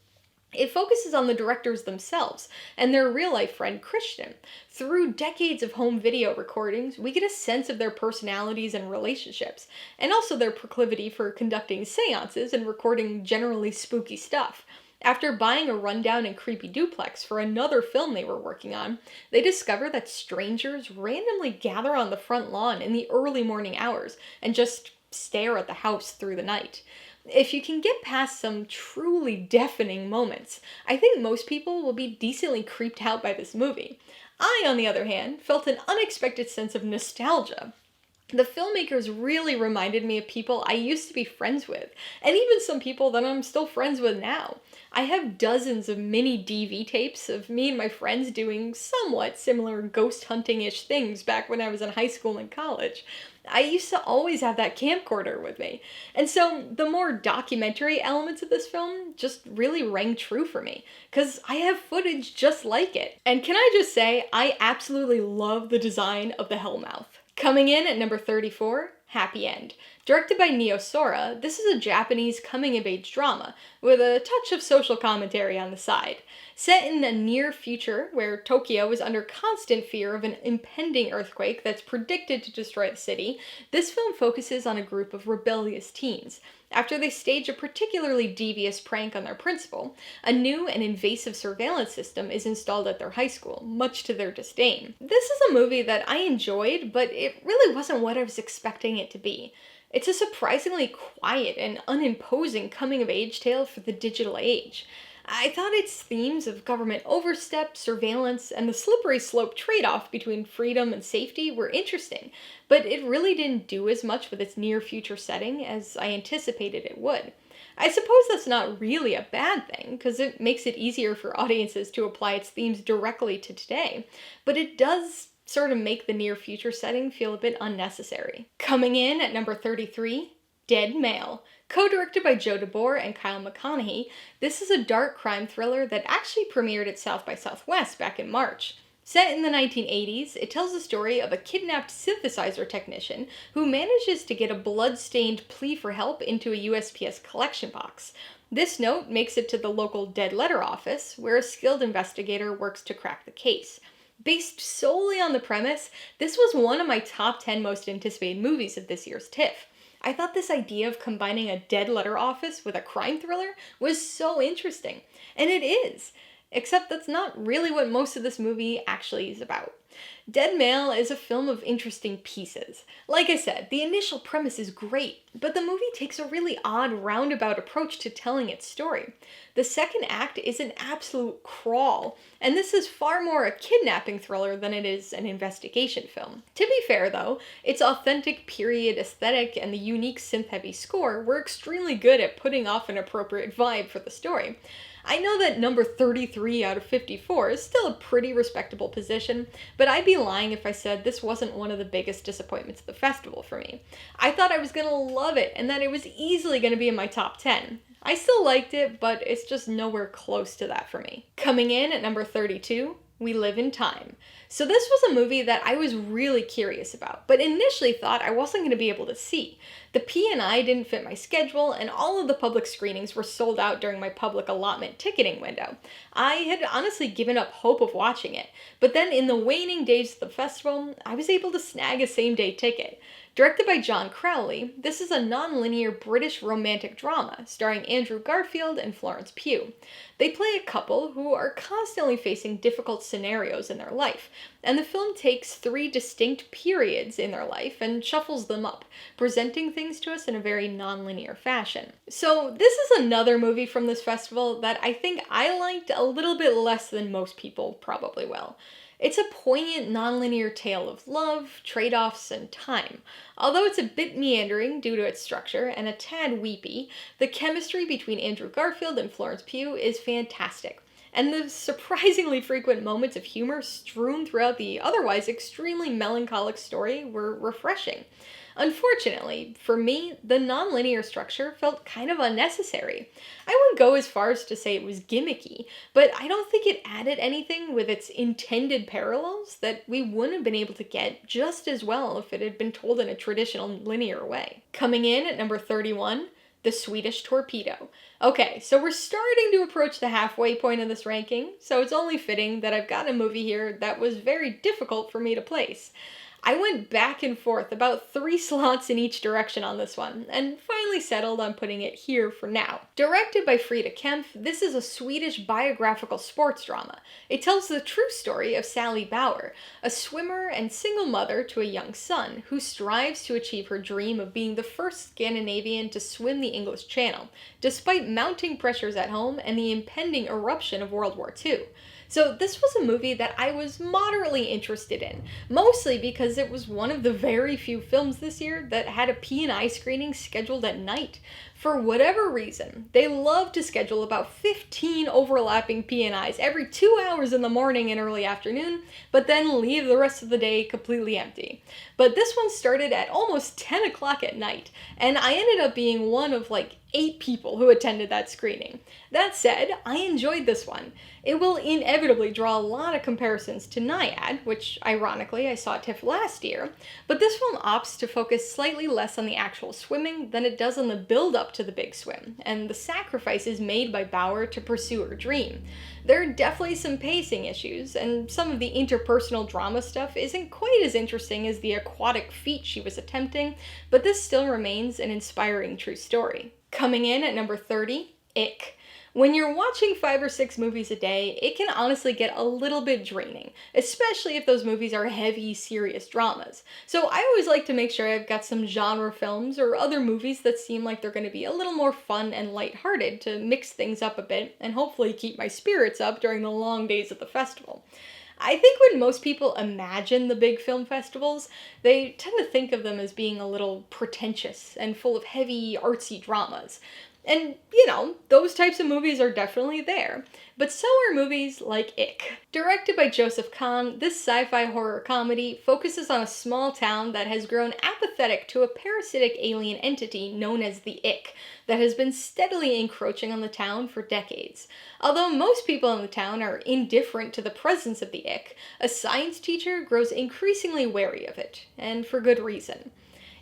It focuses on the directors themselves and their real-life friend Christian. Through decades of home video recordings, we get a sense of their personalities and relationships, and also their proclivity for conducting seances and recording generally spooky stuff. After buying a rundown and creepy duplex for another film they were working on, they discover that strangers randomly gather on the front lawn in the early morning hours and just stare at the house through the night. If you can get past some truly deafening moments, I think most people will be decently creeped out by this movie. I, on the other hand, felt an unexpected sense of nostalgia. The filmmakers really reminded me of people I used to be friends with, and even some people that I'm still friends with now. I have dozens of mini DV tapes of me and my friends doing somewhat similar ghost hunting-ish things back when I was in high school and college. I used to always have that camcorder with me. And so the more documentary elements of this film just really rang true for me, because I have footage just like it. And can I just say, I absolutely love the design of the Hellmouth. Coming in at number 34, Happy End. Directed by Neo Sora, this is a Japanese coming-of-age drama, with a touch of social commentary on the side. Set in a near future where Tokyo is under constant fear of an impending earthquake that's predicted to destroy the city, this film focuses on a group of rebellious teens. After they stage a particularly devious prank on their principal, a new and invasive surveillance system is installed at their high school, much to their disdain. This is a movie that I enjoyed, but it really wasn't what I was expecting it to be. It's a surprisingly quiet and unimposing coming-of-age tale for the digital age. I thought its themes of government overstep, surveillance, and the slippery slope trade-off between freedom and safety were interesting, but it really didn't do as much with its near-future setting as I anticipated it would. I suppose that's not really a bad thing, because it makes it easier for audiences to apply its themes directly to today, but it does sort of make the near-future setting feel a bit unnecessary. Coming in at number 33, Dead Male. Co-directed by Joe DeBoer and Kyle McConaughey, this is a dark crime thriller that actually premiered at South by Southwest back in March. Set in the 1980s, it tells the story of a kidnapped synthesizer technician who manages to get a blood-stained plea for help into a USPS collection box. This note makes it to the local dead letter office, where a skilled investigator works to crack the case. Based solely on the premise, this was one of my top 10 most anticipated movies of this year's TIFF. I thought this idea of combining a dead letter office with a crime thriller was so interesting, and it is. Except that's not really what most of this movie actually is about. Dead Male is a film of interesting pieces. Like I said, the initial premise is great, but the movie takes a really odd roundabout approach to telling its story. The second act is an absolute crawl, and this is far more a kidnapping thriller than it is an investigation film. To be fair though, its authentic period aesthetic and the unique synth-heavy score were extremely good at putting off an appropriate vibe for the story. I know that number 33 out of 54 is still a pretty respectable position, but I'd be lying if I said this wasn't one of the biggest disappointments of the festival for me. I thought I was gonna love it and that it was easily gonna be in my top 10. I still liked it, but it's just nowhere close to that for me. Coming in at number 32, We Live in Time. So this was a movie that I was really curious about, but initially thought I wasn't going to be able to see. The P&I didn't fit my schedule, and all of the public screenings were sold out during my public allotment ticketing window. I had honestly given up hope of watching it, but then in the waning days of the festival, I was able to snag a same-day ticket. Directed by John Crowley, this is a non-linear British romantic drama starring Andrew Garfield and Florence Pugh. They play a couple who are constantly facing difficult scenarios in their life, and the film takes 3 distinct periods in their life and shuffles them up, presenting things to us in a very non-linear fashion. So this is another movie from this festival that I think I liked a little bit less than most people probably will. It's a poignant, nonlinear tale of love, trade-offs, and time. Although it's a bit meandering due to its structure and a tad weepy, the chemistry between Andrew Garfield and Florence Pugh is fantastic. And the surprisingly frequent moments of humor strewn throughout the otherwise extremely melancholic story were refreshing. Unfortunately, for me, the nonlinear structure felt kind of unnecessary. I wouldn't go as far as to say it was gimmicky, but I don't think it added anything with its intended parallels that we wouldn't have been able to get just as well if it had been told in a traditional linear way. Coming in at number 31, The Swedish Torpedo. Okay, so we're starting to approach the halfway point of this ranking, so it's only fitting that I've got a movie here that was very difficult for me to place. I went back and forth about 3 slots in each direction on this one, and finally settled on putting it here for now. Directed by Frida Kempf, this is a Swedish biographical sports drama. It tells the true story of Sally Bauer, a swimmer and single mother to a young son, who strives to achieve her dream of being the first Scandinavian to swim the English Channel, despite mounting pressures at home and the impending eruption of World War II. So this was a movie that I was moderately interested in, mostly because it was one of the very few films this year that had a P&I screening scheduled at night. For whatever reason, they love to schedule about 15 overlapping P&Is every 2 hours in the morning and early afternoon, but then leave the rest of the day completely empty. But this one started at almost 10 o'clock at night, and I ended up being one of like 8 people who attended that screening. That said, I enjoyed this one. It will inevitably draw a lot of comparisons to Naiad, which ironically I saw at TIFF last year, but this film opts to focus slightly less on the actual swimming than it does on the build-up to the big swim, and the sacrifices made by Bauer to pursue her dream. There are definitely some pacing issues, and some of the interpersonal drama stuff isn't quite as interesting as the aquatic feat she was attempting, but this still remains an inspiring true story. Coming in at number 30, Ick. When you're watching 5 or 6 movies a day, it can honestly get a little bit draining, especially if those movies are heavy, serious dramas. So I always like to make sure I've got some genre films or other movies that seem like they're going to be a little more fun and lighthearted to mix things up a bit and hopefully keep my spirits up during the long days of the festival. I think when most people imagine the big film festivals, they tend to think of them as being a little pretentious and full of heavy, artsy dramas. And, those types of movies are definitely there. But so are movies like Ick. Directed by Joseph Kahn, this sci-fi horror comedy focuses on a small town that has grown apathetic to a parasitic alien entity known as the Ick that has been steadily encroaching on the town for decades. Although most people in the town are indifferent to the presence of the Ick, a science teacher grows increasingly wary of it, and for good reason.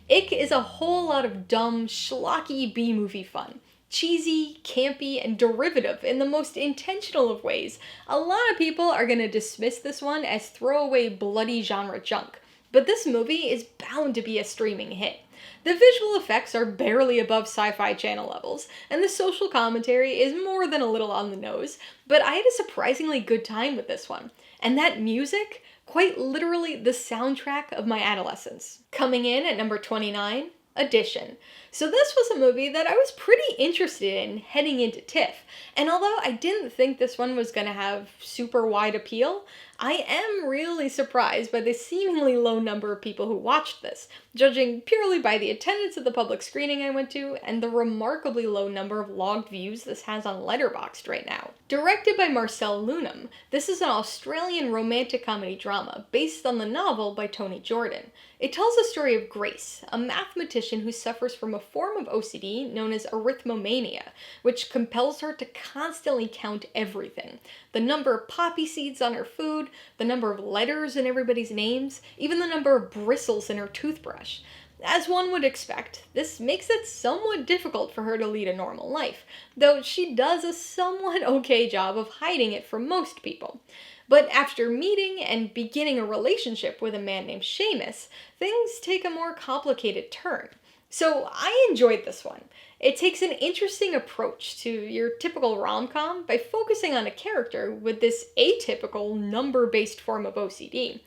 Ick is a whole lot of dumb, schlocky B-movie fun. Cheesy, campy, and derivative in the most intentional of ways. A lot of people are going to dismiss this one as throwaway bloody genre junk, but this movie is bound to be a streaming hit. The visual effects are barely above Sci-Fi Channel levels, and the social commentary is more than a little on the nose, but I had a surprisingly good time with this one. And that music, quite literally the soundtrack of my adolescence. Coming in at number 29, Addition. So this was a movie that I was pretty interested in heading into TIFF, and although I didn't think this one was going to have super wide appeal, I am really surprised by the seemingly low number of people who watched this, judging purely by the attendance at the public screening I went to and the remarkably low number of logged views this has on Letterboxd right now. Directed by Marcel Lunam, this is an Australian romantic comedy drama based on the novel by Tony Jordan. It tells the story of Grace, a mathematician who suffers from a form of OCD known as arithmomania, which compels her to constantly count everything. The number of poppy seeds on her food, the number of letters in everybody's names, even the number of bristles in her toothbrush. As one would expect, this makes it somewhat difficult for her to lead a normal life, though she does a somewhat okay job of hiding it from most people. But after meeting and beginning a relationship with a man named Seamus, things take a more complicated turn. So I enjoyed this one. It takes an interesting approach to your typical rom-com by focusing on a character with this atypical number-based form of OCD.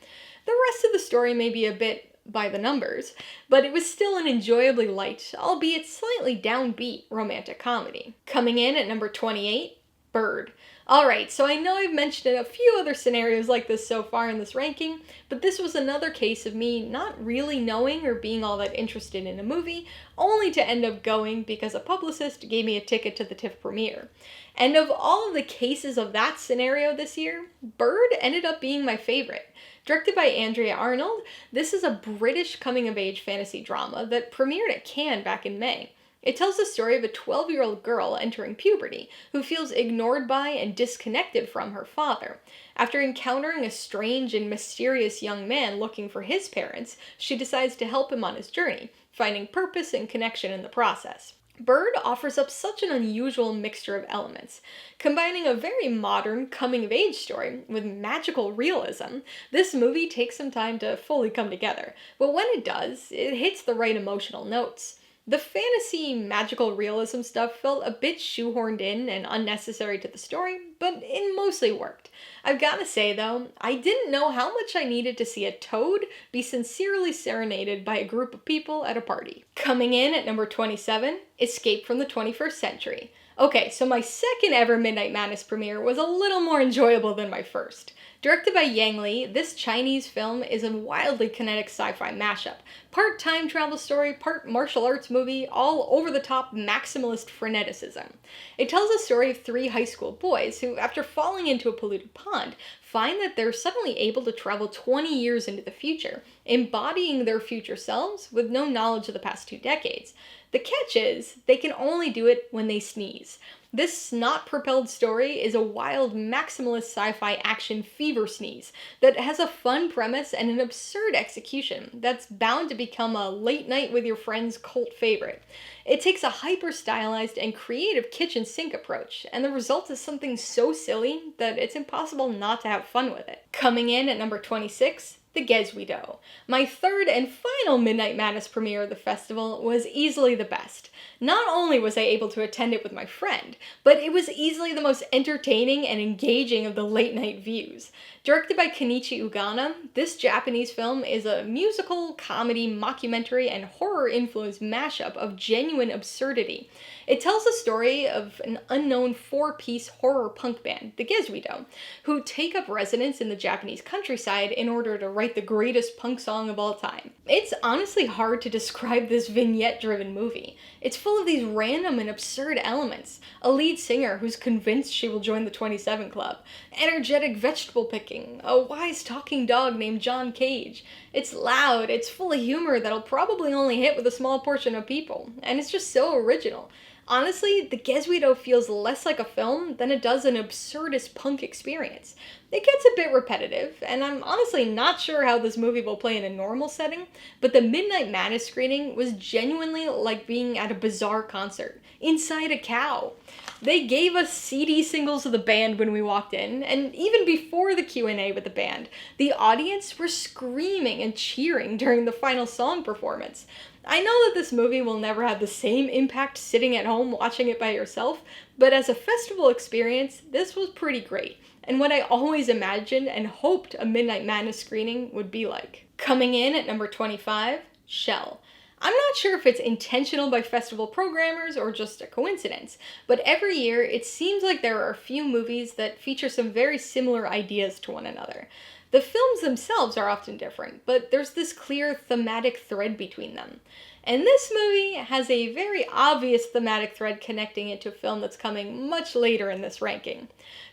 The rest of the story may be a bit by the numbers, but it was still an enjoyably light, albeit slightly downbeat, romantic comedy. Coming in at number 28, Bird. Alright, so I know I've mentioned a few other scenarios like this so far in this ranking, but this was another case of me not really knowing or being all that interested in a movie, only to end up going because a publicist gave me a ticket to the TIFF premiere. And of all of the cases of that scenario this year, Bird ended up being my favorite. Directed by Andrea Arnold, this is a British coming-of-age fantasy drama that premiered at Cannes back in May. It tells the story of a 12-year-old girl entering puberty who feels ignored by and disconnected from her father. After encountering a strange and mysterious young man looking for his parents, she decides to help him on his journey, finding purpose and connection in the process. Bird offers up such an unusual mixture of elements. Combining a very modern coming-of-age story with magical realism, this movie takes some time to fully come together, but when it does, it hits the right emotional notes. The fantasy magical realism stuff felt a bit shoehorned in and unnecessary to the story, but it mostly worked. I've gotta say though, I didn't know how much I needed to see a toad be sincerely serenaded by a group of people at a party. Coming in at number 27, Escape from the 21st Century. Okay, so my second ever Midnight Madness premiere was a little more enjoyable than my first. Directed by Yang Li, this Chinese film is a wildly kinetic sci-fi mashup. Part time travel story, part martial arts movie, all over-the-top maximalist freneticism. It tells the story of three high school boys who, after falling into a polluted pond, find that they're suddenly able to travel 20 years into the future, embodying their future selves with no knowledge of the past 2 decades. The catch is, they can only do it when they sneeze. This snot-propelled story is a wild maximalist sci-fi action fever sneeze that has a fun premise and an absurd execution that's bound to become a late night with your friends cult favorite. It takes a hyper-stylized and creative kitchen sink approach, and the result is something so silly that it's impossible not to have fun with it. Coming in at number 26, The Gueswidow. My third and final Midnight Madness premiere of the festival was easily the best. Not only was I able to attend it with my friend, but it was easily the most entertaining and engaging of the late night views. Directed by Kenichi Ugana, this Japanese film is a musical, comedy, mockumentary, and horror-influenced mashup of genuine absurdity. It tells the story of an unknown 4-piece horror punk band, the Gueswidow, who take up residence in the Japanese countryside in order to write the greatest punk song of all time. It's honestly hard to describe this vignette-driven movie. It's full of these random and absurd elements. A lead singer who's convinced she will join the 27 Club, energetic vegetable picking, a wise talking dog named John Cage. It's loud, it's full of humor that'll probably only hit with a small portion of people, and it's just so original. Honestly, The Gueswidow feels less like a film than it does an absurdist punk experience. It gets a bit repetitive, and I'm honestly not sure how this movie will play in a normal setting, but the Midnight Madness screening was genuinely like being at a bizarre concert, inside a cow. They gave us CD singles of the band when we walked in, and even before the Q&A with the band, the audience were screaming and cheering during the final song performance. I know that this movie will never have the same impact sitting at home watching it by yourself, but as a festival experience, this was pretty great, and what I always imagined and hoped a Midnight Madness screening would be like. Coming in at number 25, Shell. I'm not sure if it's intentional by festival programmers or just a coincidence, but every year it seems like there are a few movies that feature some very similar ideas to one another. The films themselves are often different, but there's this clear thematic thread between them. And this movie has a very obvious thematic thread connecting it to a film that's coming much later in this ranking.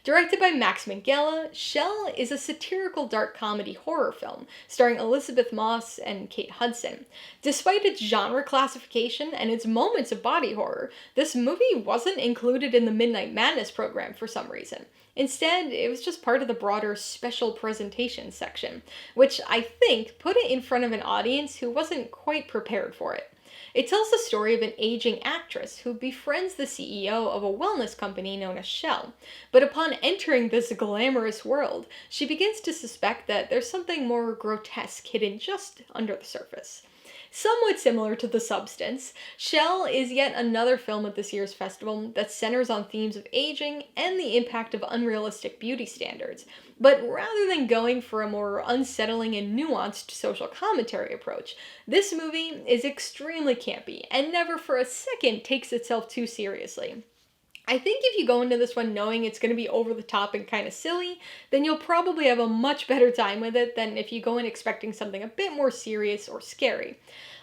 Directed by Max Minghella, Shell is a satirical dark comedy horror film starring Elizabeth Moss and Kate Hudson. Despite its genre classification and its moments of body horror, this movie wasn't included in the Midnight Madness program for some reason. Instead, it was just part of the broader special presentation section, which I think put it in front of an audience who wasn't quite prepared for it. It tells the story of an aging actress who befriends the CEO of a wellness company known as Shell, but upon entering this glamorous world, she begins to suspect that there's something more grotesque hidden just under the surface. Somewhat similar to The Substance, Shell is yet another film at this year's festival that centers on themes of aging and the impact of unrealistic beauty standards. But rather than going for a more unsettling and nuanced social commentary approach, this movie is extremely campy and never for a second takes itself too seriously. I think if you go into this one knowing it's going to be over the top and kind of silly, then you'll probably have a much better time with it than if you go in expecting something a bit more serious or scary.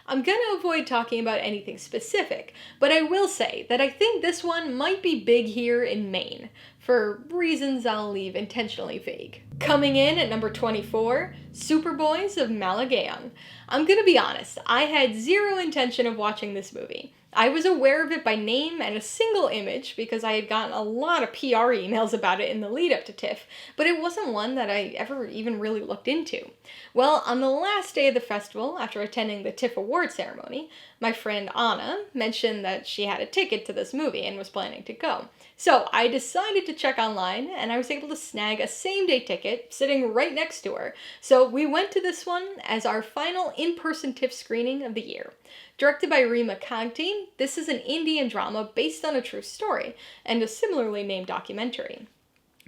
I'm going to avoid talking about anything specific, but I will say that I think this one might be big here in Maine, for reasons I'll leave intentionally vague. Coming in at number 24, Superboys of Malagaan. I'm going to be honest, I had zero intention of watching this movie. I was aware of it by name and a single image because I had gotten a lot of PR emails about it in the lead up to TIFF, but it wasn't one that I ever even really looked into. Well, on the last day of the festival, after attending the TIFF award ceremony, my friend Anna mentioned that she had a ticket to this movie and was planning to go. So I decided to check online, and I was able to snag a same-day ticket sitting right next to her. So we went to this one as our final in-person TIFF screening of the year. Directed by Rima Kagti, this is an Indian drama based on a true story, and a similarly named documentary.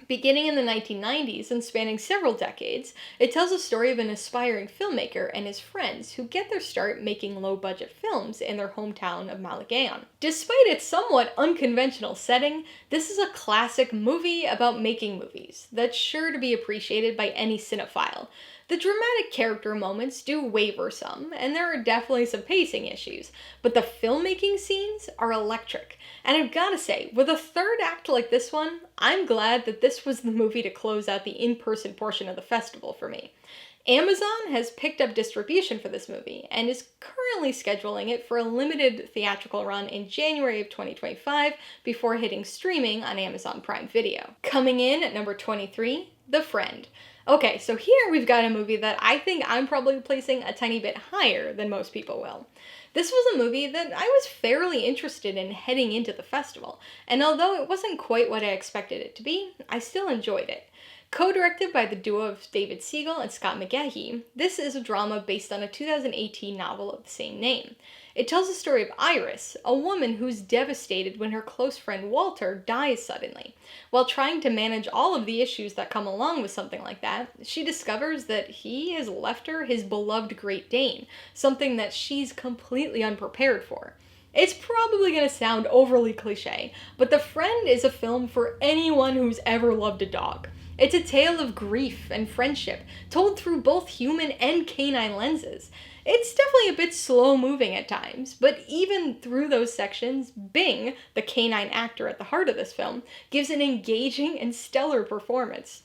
Beginning in the 1990s and spanning several decades, it tells a story of an aspiring filmmaker and his friends who get their start making low-budget films in their hometown of Malagaan. Despite its somewhat unconventional setting, this is a classic movie about making movies that's sure to be appreciated by any cinephile. The dramatic character moments do waver some, and there are definitely some pacing issues, but the filmmaking scenes are electric. And I've gotta say, with a third act like this one, I'm glad that this was the movie to close out the in-person portion of the festival for me. Amazon has picked up distribution for this movie and is currently scheduling it for a limited theatrical run in January of 2025 before hitting streaming on Amazon Prime Video. Coming in at number 23, The Friend. Okay, so here we've got a movie that I think I'm probably placing a tiny bit higher than most people will. This was a movie that I was fairly interested in heading into the festival, and although it wasn't quite what I expected it to be, I still enjoyed it. Co-directed by the duo of David Siegel and Scott McGahee, this is a drama based on a 2018 novel of the same name. It tells the story of Iris, a woman who's devastated when her close friend Walter dies suddenly. While trying to manage all of the issues that come along with something like that, she discovers that he has left her his beloved Great Dane, something that she's completely unprepared for. It's probably going to sound overly cliche, but The Friend is a film for anyone who's ever loved a dog. It's a tale of grief and friendship, told through both human and canine lenses. It's definitely a bit slow-moving at times, but even through those sections, Bing, the canine actor at the heart of this film, gives an engaging and stellar performance.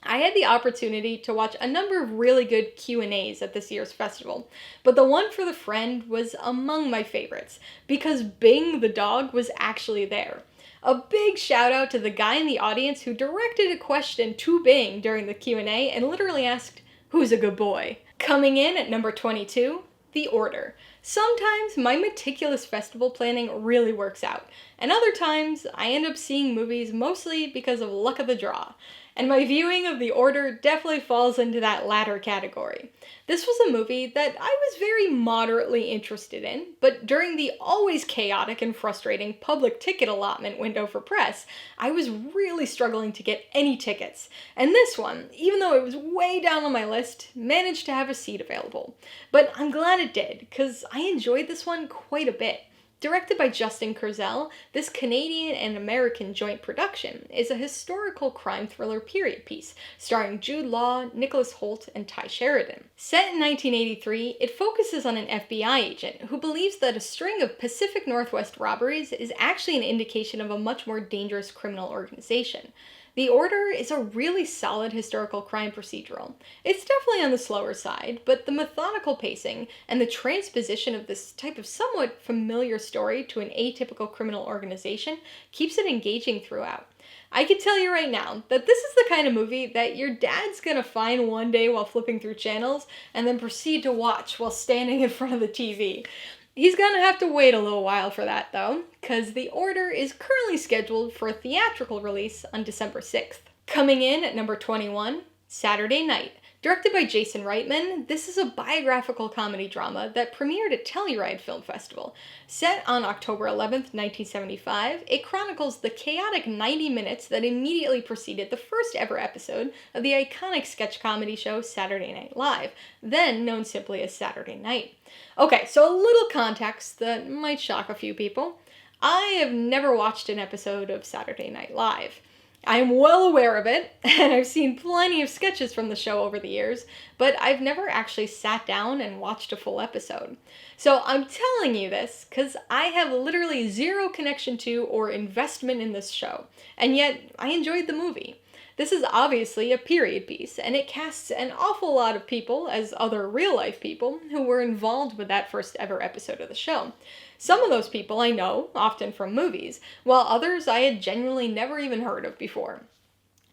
I had the opportunity to watch a number of really good Q&As at this year's festival, but the one for The Friend was among my favorites, because Bing the dog was actually there. A big shout out to the guy in the audience who directed a question to Bing during the Q&A and literally asked, "Who's a good boy?" Coming in at number 22, The Order. Sometimes my meticulous festival planning really works out, and other times I end up seeing movies mostly because of luck of the draw. And my viewing of The Order definitely falls into that latter category. This was a movie that I was very moderately interested in, but during the always chaotic and frustrating public ticket allotment window for press, I was really struggling to get any tickets. And this one, even though it was way down on my list, managed to have a seat available. But I'm glad it did, because I enjoyed this one quite a bit. Directed by Justin Kurzel, this Canadian and American joint production is a historical crime thriller period piece starring Jude Law, Nicholas Hoult, and Ty Sheridan. Set in 1983, it focuses on an FBI agent who believes that a string of Pacific Northwest robberies is actually an indication of a much more dangerous criminal organization. The Order is a really solid historical crime procedural. It's definitely on the slower side, but the methodical pacing and the transposition of this type of somewhat familiar story to an atypical criminal organization keeps it engaging throughout. I can tell you right now that this is the kind of movie that your dad's gonna find one day while flipping through channels and then proceed to watch while standing in front of the TV. He's gonna have to wait a little while for that though, because The Order is currently scheduled for a theatrical release on December 6th. Coming in at number 21, Saturday Night. Directed by Jason Reitman, this is a biographical comedy drama that premiered at Telluride Film Festival. Set on October 11th, 1975, it chronicles the chaotic 90 minutes that immediately preceded the first ever episode of the iconic sketch comedy show Saturday Night Live, then known simply as Saturday Night. Okay, so a little context that might shock a few people. I have never watched an episode of Saturday Night Live. I am well aware of it, and I've seen plenty of sketches from the show over the years, but I've never actually sat down and watched a full episode. So I'm telling you this because I have literally zero connection to or investment in this show, and yet I enjoyed the movie. This is obviously a period piece, and it casts an awful lot of people as other real-life people who were involved with that first ever episode of the show. Some of those people I know, often from movies, while others I had genuinely never even heard of before.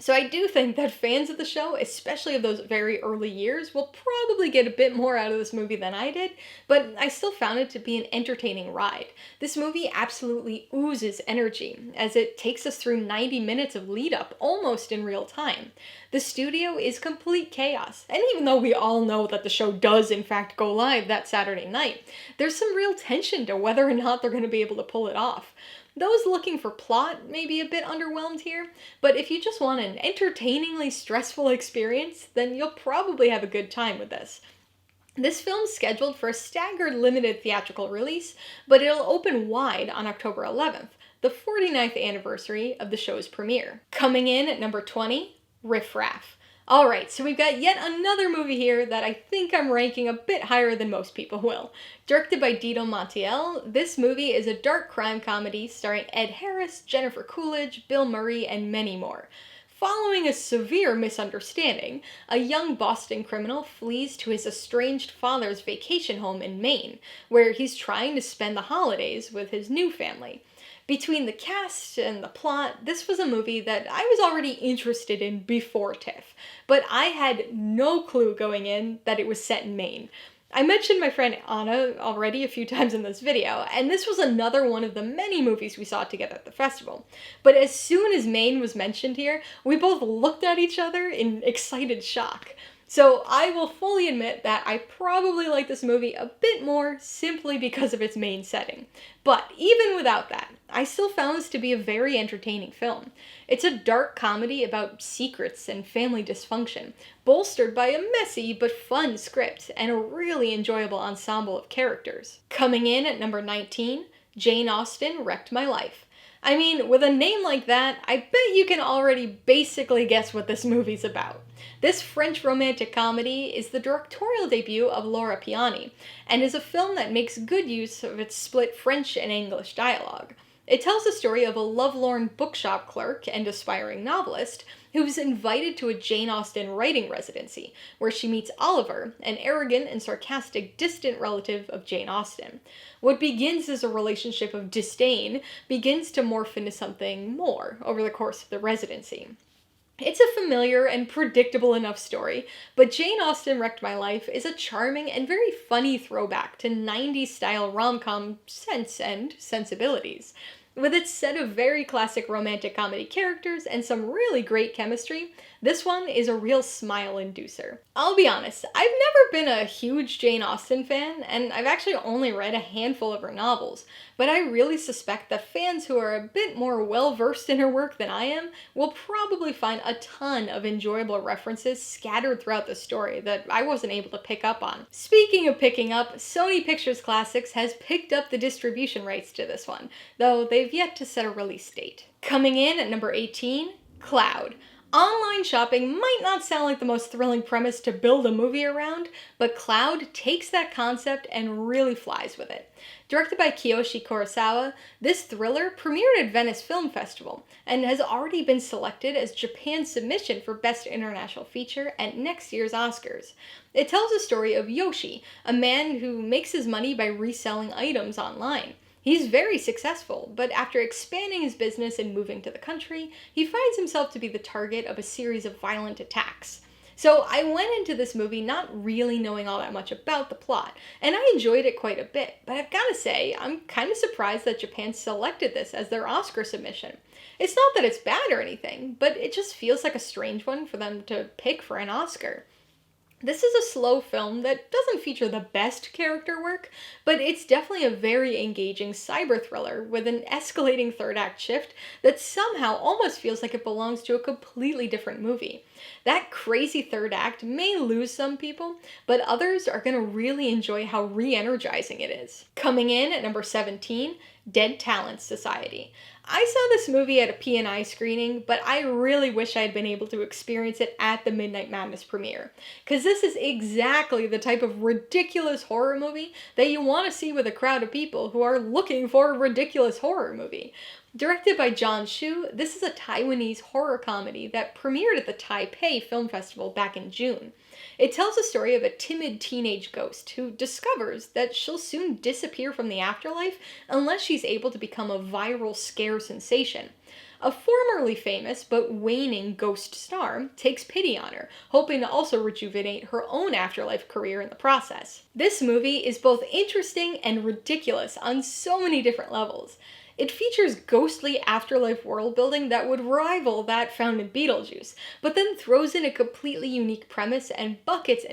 So I do think that fans of the show, especially of those very early years, will probably get a bit more out of this movie than I did, but I still found it to be an entertaining ride. This movie absolutely oozes energy, as it takes us through 90 minutes of lead-up, almost in real time. The studio is complete chaos, and even though we all know that the show does in fact go live that Saturday night, there's some real tension to whether or not they're going to be able to pull it off. Those looking for plot may be a bit underwhelmed here, but if you just want an entertainingly stressful experience, then you'll probably have a good time with this. This film's scheduled for a staggered limited theatrical release, but it'll open wide on October 11th, the 49th anniversary of the show's premiere. Coming in at number 20, Riff Raff. Alright, so we've got yet another movie here that I think I'm ranking a bit higher than most people will. Directed by Dito Montiel, this movie is a dark crime comedy starring Ed Harris, Jennifer Coolidge, Bill Murray, and many more. Following a severe misunderstanding, a young Boston criminal flees to his estranged father's vacation home in Maine, where he's trying to spend the holidays with his new family. Between the cast and the plot, this was a movie that I was already interested in before TIFF, but I had no clue going in that it was set in Maine. I mentioned my friend Anna already a few times in this video, and this was another one of the many movies we saw together at the festival. But as soon as Maine was mentioned here, we both looked at each other in excited shock. So I will fully admit that I probably like this movie a bit more simply because of its main setting. But even without that, I still found this to be a very entertaining film. It's a dark comedy about secrets and family dysfunction, bolstered by a messy but fun script and a really enjoyable ensemble of characters. Coming in at number 19, Jane Austen Wrecked My Life. I mean, with a name like that, I bet you can already basically guess what this movie's about. This French romantic comedy is the directorial debut of Laura Piani, and is a film that makes good use of its split French and English dialogue. It tells the story of a lovelorn bookshop clerk and aspiring novelist who's invited to a Jane Austen writing residency, where she meets Oliver, an arrogant and sarcastic distant relative of Jane Austen. What begins as a relationship of disdain begins to morph into something more over the course of the residency. It's a familiar and predictable enough story, but Jane Austen Wrecked My Life is a charming and very funny throwback to 90s style rom-com sense and sensibilities. With its set of very classic romantic comedy characters and some really great chemistry, this one is a real smile inducer. I'll be honest, I've never been a huge Jane Austen fan, and I've actually only read a handful of her novels, but I really suspect that fans who are a bit more well-versed in her work than I am will probably find a ton of enjoyable references scattered throughout the story that I wasn't able to pick up on. Speaking of picking up, Sony Pictures Classics has picked up the distribution rights to this one, though they've yet to set a release date. Coming in at number 18, Cloud. Online shopping might not sound like the most thrilling premise to build a movie around, but Cloud takes that concept and really flies with it. Directed by Kiyoshi Kurosawa, this thriller premiered at Venice Film Festival and has already been selected as Japan's submission for Best International Feature at next year's Oscars. It tells the story of Yoshi, a man who makes his money by reselling items online. He's very successful, but after expanding his business and moving to the country, he finds himself to be the target of a series of violent attacks. So I went into this movie not really knowing all that much about the plot, and I enjoyed it quite a bit, but I've got to say, I'm kind of surprised that Japan selected this as their Oscar submission. It's not that it's bad or anything, but it just feels like a strange one for them to pick for an Oscar. This is a slow film that doesn't feature the best character work, but it's definitely a very engaging cyber thriller with an escalating third act shift that somehow almost feels like it belongs to a completely different movie. That crazy third act may lose some people, but others are going to really enjoy how re energizing it is. Coming in at number 17, Dead Talents Society. I saw this movie at a P&I screening, but I really wish I had been able to experience it at the Midnight Madness premiere. Because this is exactly the type of ridiculous horror movie that you want to see with a crowd of people who are looking for a ridiculous horror movie. Directed by John Shu, this is a Taiwanese horror comedy that premiered at the Taipei Film Festival back in June. It tells the story of a timid teenage ghost who discovers that she'll soon disappear from the afterlife unless she's able to become a viral scare sensation. A formerly famous but waning ghost star takes pity on her, hoping to also rejuvenate her own afterlife career in the process. This movie is both interesting and ridiculous on so many different levels. It features ghostly afterlife world building that would rival that found in Beetlejuice, but then throws in a completely unique premise and buckets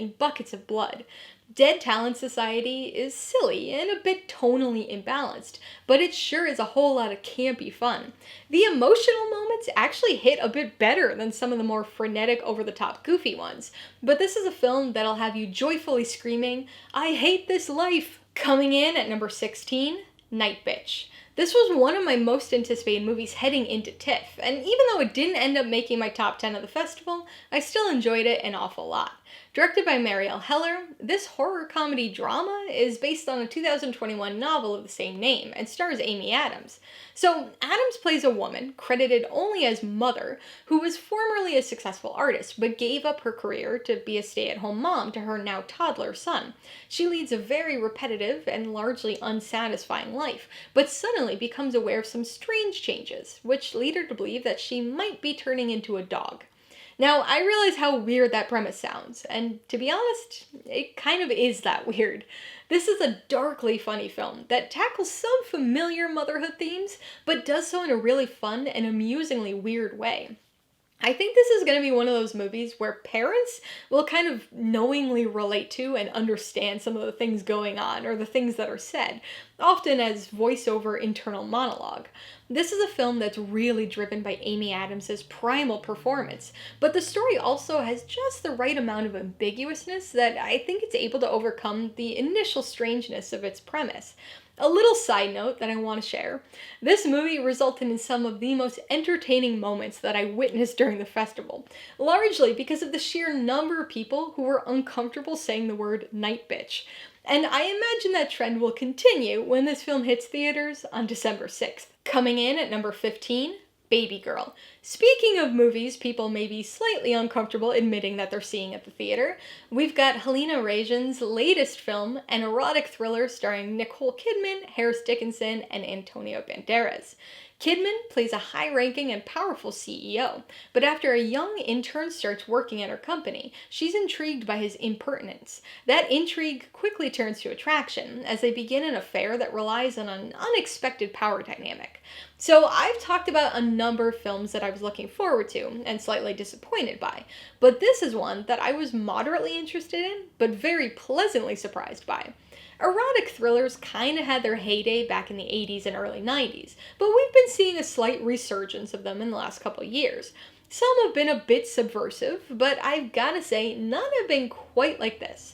of blood. Dead Talent Society is silly and a bit tonally imbalanced, but it sure is a whole lot of campy fun. The emotional moments actually hit a bit better than some of the more frenetic, over-the-top, goofy ones, but this is a film that'll have you joyfully screaming, "I hate this life!" Coming in at number 16, Night Bitch. This was one of my most anticipated movies heading into TIFF, and even though it didn't end up making my top 10 of the festival, I still enjoyed it an awful lot. Directed by Marielle Heller, this horror comedy drama is based on a 2021 novel of the same name and stars Amy Adams. So, Adams plays a woman, credited only as Mother, who was formerly a successful artist but gave up her career to be a stay-at-home mom to her now toddler son. She leads a very repetitive and largely unsatisfying life, but suddenly becomes aware of some strange changes, which lead her to believe that she might be turning into a dog. Now, I realize how weird that premise sounds, and to be honest, it kind of is that weird. This is a darkly funny film that tackles some familiar motherhood themes, but does so in a really fun and amusingly weird way. I think this is going to be one of those movies where parents will kind of knowingly relate to and understand some of the things going on or the things that are said, often as voiceover internal monologue. This is a film that's really driven by Amy Adams' primal performance, but the story also has just the right amount of ambiguousness that I think it's able to overcome the initial strangeness of its premise. A little side note that I want to share. This movie resulted in some of the most entertaining moments that I witnessed during the festival, largely because of the sheer number of people who were uncomfortable saying the word night bitch. And I imagine that trend will continue when this film hits theaters on December 6th. Coming in at number 15, Baby Girl. Speaking of movies people may be slightly uncomfortable admitting that they're seeing at the theater, we've got Helena Rajan's latest film, an erotic thriller starring Nicole Kidman, Harris Dickinson, and Antonio Banderas. Kidman plays a high-ranking and powerful CEO, but after a young intern starts working at her company, she's intrigued by his impertinence. That intrigue quickly turns to attraction as they begin an affair that relies on an unexpected power dynamic. So I've talked about a number of films that I was looking forward to and slightly disappointed by, but this is one that I was moderately interested in, but very pleasantly surprised by. Erotic thrillers kinda had their heyday back in the 80s and early 90s, but we've been seeing a slight resurgence of them in the last couple of years. Some have been a bit subversive, but I've gotta say, none have been quite like this.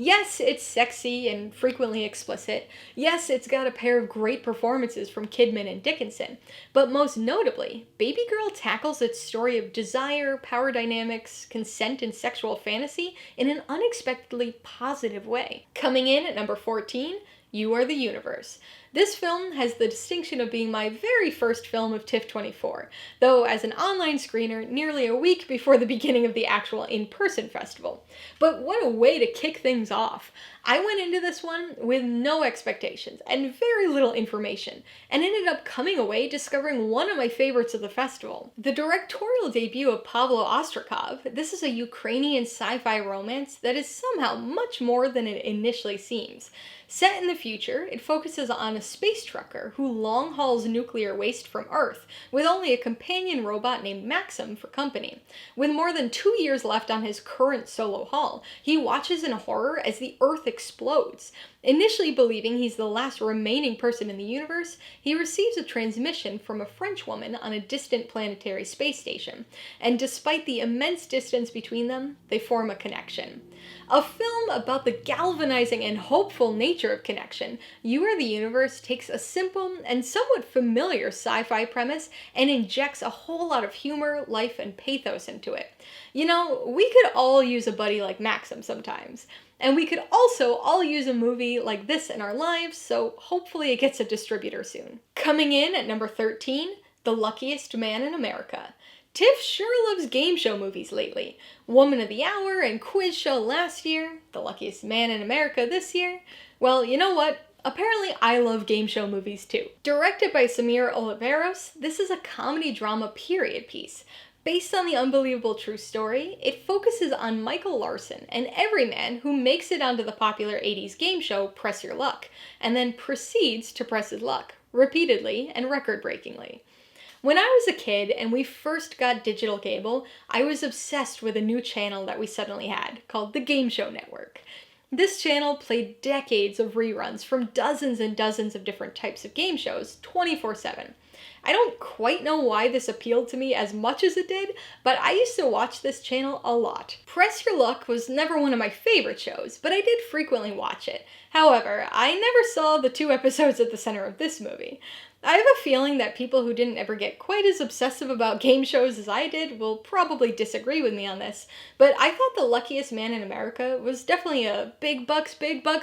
Yes, it's sexy and frequently explicit. Yes, it's got a pair of great performances from Kidman and Dickinson. But most notably, Baby Girl tackles its story of desire, power dynamics, consent, and sexual fantasy in an unexpectedly positive way. Coming in at number 14, You Are the Universe. This film has the distinction of being my very first film of TIFF24, though as an online screener nearly a week before the beginning of the actual in-person festival. But what a way to kick things off! I went into this one with no expectations and very little information, and ended up coming away discovering one of my favorites of the festival. The directorial debut of Pavlo Ostrakov, this is a Ukrainian sci-fi romance that is somehow much more than it initially seems. Set in the future, it focuses on a space trucker who long hauls nuclear waste from Earth, with only a companion robot named Maxim for company. With more than 2 years left on his current solo haul, he watches in horror as the Earth explodes. Initially believing he's the last remaining person in the universe, he receives a transmission from a French woman on a distant planetary space station, and despite the immense distance between them, they form a connection. A film about the galvanizing and hopeful nature of connection, You Are the Universe takes a simple and somewhat familiar sci-fi premise and injects a whole lot of humor, life, and pathos into it. You know, we could all use a buddy like Maxim sometimes. And we could also all use a movie like this in our lives, so hopefully it gets a distributor soon. Coming in at number 13, The Luckiest Man in America. TIFF sure loves game show movies lately. Woman of the Hour and Quiz Show last year, The Luckiest Man in America this year. Well, you know what? Apparently I love game show movies too. Directed by Samir Oliveros, this is a comedy drama period piece. Based on the unbelievable true story, it focuses on Michael Larson, an everyman who makes it onto the popular 80s game show Press Your Luck, and then proceeds to press his luck, repeatedly and record-breakingly. When I was a kid and we first got digital cable, I was obsessed with a new channel that we suddenly had, called the Game Show Network. This channel played decades of reruns from dozens and dozens of different types of game shows, 24/7. I don't quite know why this appealed to me as much as it did, but I used to watch this channel a lot. Press Your Luck was never one of my favorite shows, but I did frequently watch it. However, I never saw the 2 episodes at the center of this movie. I have a feeling that people who didn't ever get quite as obsessive about game shows as I did will probably disagree with me on this, but I thought The Luckiest Man in America was definitely a big bucks,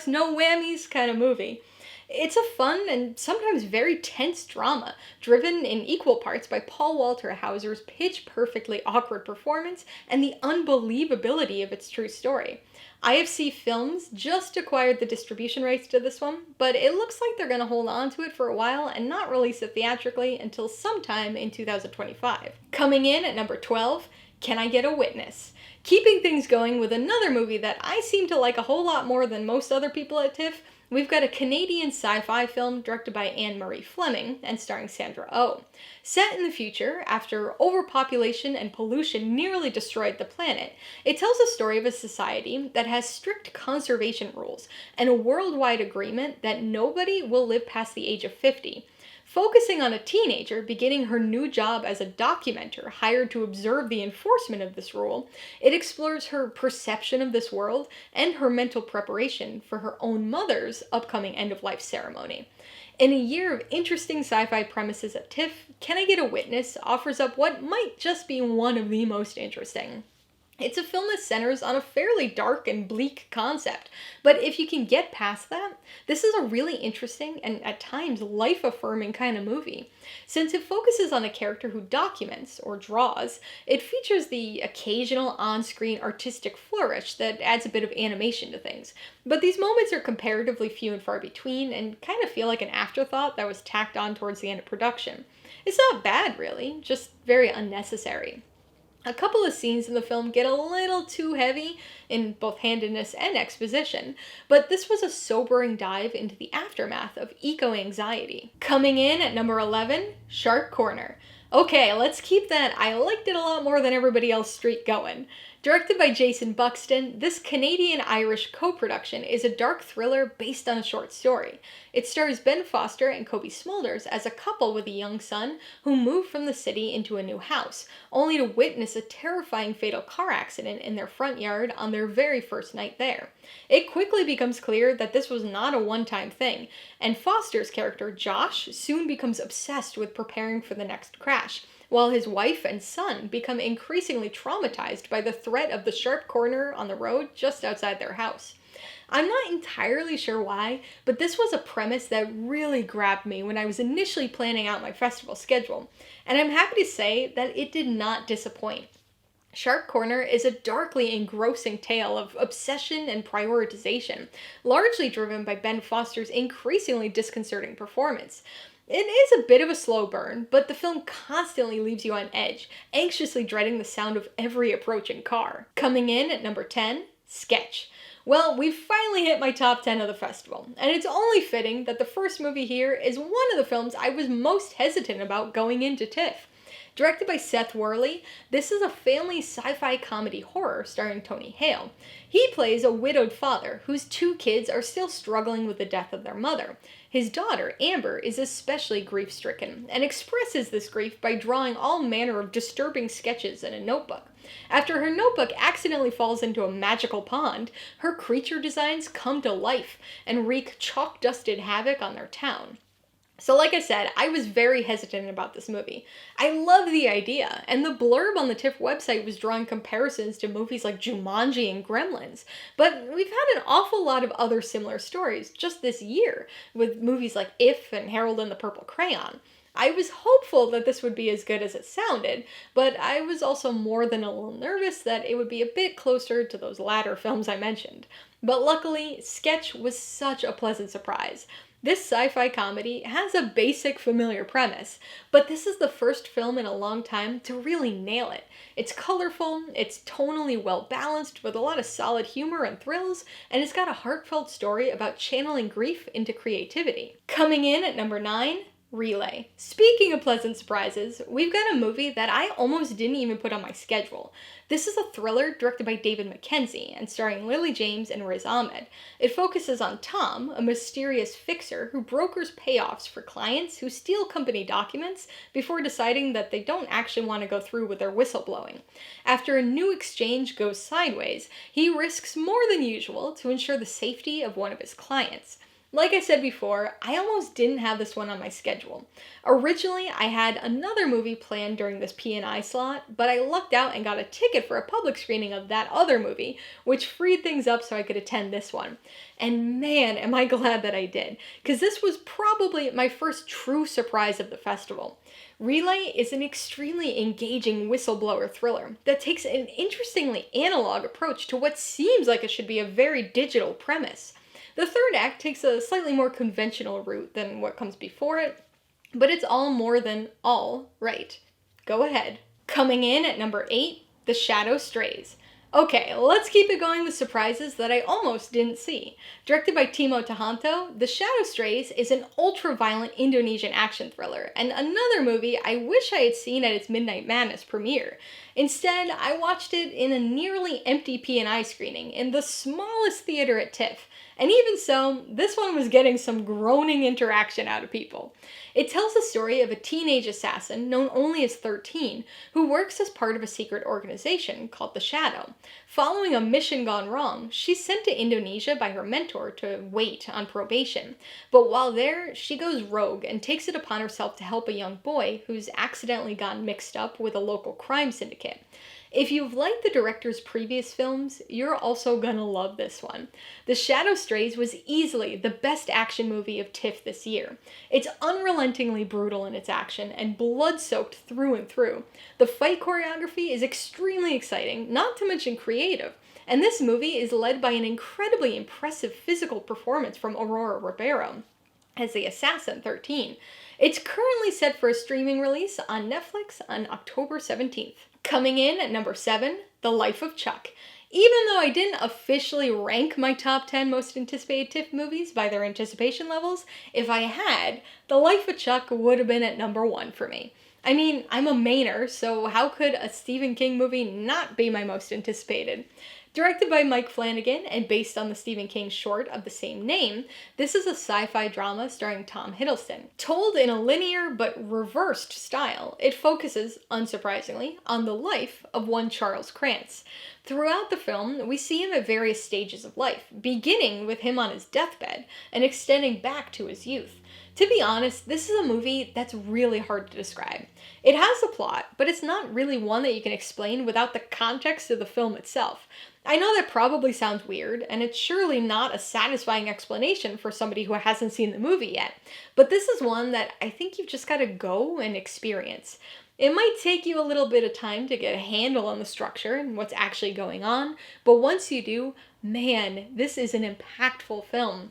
no whammies kind of movie. It's a fun and sometimes very tense drama, driven in equal parts by Paul Walter Hauser's pitch-perfectly awkward performance and the unbelievability of its true story. IFC Films just acquired the distribution rights to this one, but it looks like they're going to hold on to it for a while and not release it theatrically until sometime in 2025. Coming in at number 12, Can I Get a Witness? Keeping things going with another movie that I seem to like a whole lot more than most other people at TIFF, we've got a Canadian sci-fi film directed by Anne-Marie Fleming and starring Sandra Oh. Set in the future, after overpopulation and pollution nearly destroyed the planet, it tells a story of a society that has strict conservation rules and a worldwide agreement that nobody will live past the age of 50. Focusing on a teenager beginning her new job as a documenter hired to observe the enforcement of this rule, it explores her perception of this world and her mental preparation for her own mother's upcoming end-of-life ceremony. In a year of interesting sci-fi premises at TIFF, Can I Get a Witness offers up what might just be one of the most interesting. It's a film that centers on a fairly dark and bleak concept, but if you can get past that, this is a really interesting and at times life-affirming kind of movie. Since it focuses on a character who documents, or draws, it features the occasional on-screen artistic flourish that adds a bit of animation to things. But these moments are comparatively few and far between and kind of feel like an afterthought that was tacked on towards the end of production. It's not bad, really, just very unnecessary. A couple of scenes in the film get a little too heavy in both handedness and exposition, but this was a sobering dive into the aftermath of eco-anxiety. Coming in at number 11, Shark Corner. Okay, let's keep that I liked it a lot more than everybody else streak going. Directed by Jason Buxton, this Canadian-Irish co-production is a dark thriller based on a short story. It stars Ben Foster and Kobe Smulders as a couple with a young son who move from the city into a new house, only to witness a terrifying fatal car accident in their front yard on their very first night there. It quickly becomes clear that this was not a one-time thing, and Foster's character, Josh, soon becomes obsessed with preparing for the next crash, while his wife and son become increasingly traumatized by the threat of the sharp corner on the road just outside their house. I'm not entirely sure why, but this was a premise that really grabbed me when I was initially planning out my festival schedule, and I'm happy to say that it did not disappoint. Sharp Corner is a darkly engrossing tale of obsession and prioritization, largely driven by Ben Foster's increasingly disconcerting performance. It is a bit of a slow burn, but the film constantly leaves you on edge, anxiously dreading the sound of every approaching car. Coming in at number 10, Sketch. Well, we've finally hit my top 10 of the festival, and it's only fitting that the first movie here is one of the films I was most hesitant about going into TIFF. Directed by Seth Worley, this is a family sci-fi comedy horror starring Tony Hale. He plays a widowed father whose two kids are still struggling with the death of their mother. His daughter, Amber, is especially grief-stricken and expresses this grief by drawing all manner of disturbing sketches in a notebook. After her notebook accidentally falls into a magical pond, her creature designs come to life and wreak chalk-dusted havoc on their town. So like I said, I was very hesitant about this movie. I love the idea, and the blurb on the TIFF website was drawing comparisons to movies like Jumanji and Gremlins, but we've had an awful lot of other similar stories just this year, with movies like If and Harold and the Purple Crayon. I was hopeful that this would be as good as it sounded, but I was also more than a little nervous that it would be a bit closer to those latter films I mentioned. But luckily, Sketch was such a pleasant surprise. This sci-fi comedy has a basic familiar premise, but this is the first film in a long time to really nail it. It's colorful, it's tonally well balanced with a lot of solid humor and thrills, and it's got a heartfelt story about channeling grief into creativity. Coming in at number 9, Relay. Speaking of pleasant surprises, we've got a movie that I almost didn't even put on my schedule. This is a thriller directed by David Mackenzie and starring Lily James and Riz Ahmed. It focuses on Tom, a mysterious fixer who brokers payoffs for clients who steal company documents before deciding that they don't actually want to go through with their whistleblowing. After a new exchange goes sideways, he risks more than usual to ensure the safety of one of his clients. Like I said before, I almost didn't have this one on my schedule. Originally, I had another movie planned during this P&I slot, but I lucked out and got a ticket for a public screening of that other movie, which freed things up so I could attend this one. And man, am I glad that I did, because this was probably my first true surprise of the festival. Relay is an extremely engaging whistleblower thriller that takes an interestingly analog approach to what seems like it should be a very digital premise. The third act takes a slightly more conventional route than what comes before it, but it's all more than all right. Go ahead. Coming in at number 8, The Shadow Strays. Okay, let's keep it going with surprises that I almost didn't see. Directed by Timo Tahanto, The Shadow Strays is an ultra-violent Indonesian action thriller, and another movie I wish I had seen at its Midnight Madness premiere. Instead, I watched it in a nearly empty P&I screening in the smallest theater at TIFF, and even so, this one was getting some groaning interaction out of people. It tells the story of a teenage assassin known only as 13, who works as part of a secret organization called the Shadow. Following a mission gone wrong, she's sent to Indonesia by her mentor to wait on probation. But while there, she goes rogue and takes it upon herself to help a young boy who's accidentally gotten mixed up with a local crime syndicate. If you've liked the director's previous films, you're also gonna love this one. The Shadow Strays was easily the best action movie of TIFF this year. It's unrelentingly brutal in its action and blood-soaked through and through. The fight choreography is extremely exciting, not to mention creative, and this movie is led by an incredibly impressive physical performance from Aurora Ribeiro as the Assassin 13. It's currently set for a streaming release on Netflix on October 17th. Coming in at number 7, The Life of Chuck. Even though I didn't officially rank my top 10 most anticipated TIFF movies by their anticipation levels, if I had, The Life of Chuck would have been at number 1 for me. I mean, I'm a Mainer, so how could a Stephen King movie not be my most anticipated? Directed by Mike Flanagan and based on the Stephen King short of the same name, this is a sci-fi drama starring Tom Hiddleston. Told in a linear but reversed style, it focuses, unsurprisingly, on the life of one Charles Krantz. Throughout the film, we see him at various stages of life, beginning with him on his deathbed and extending back to his youth. To be honest, this is a movie that's really hard to describe. It has a plot, but it's not really one that you can explain without the context of the film itself. I know that probably sounds weird, and it's surely not a satisfying explanation for somebody who hasn't seen the movie yet, but this is one that I think you've just got to go and experience. It might take you a little bit of time to get a handle on the structure and what's actually going on, but once you do, man, this is an impactful film.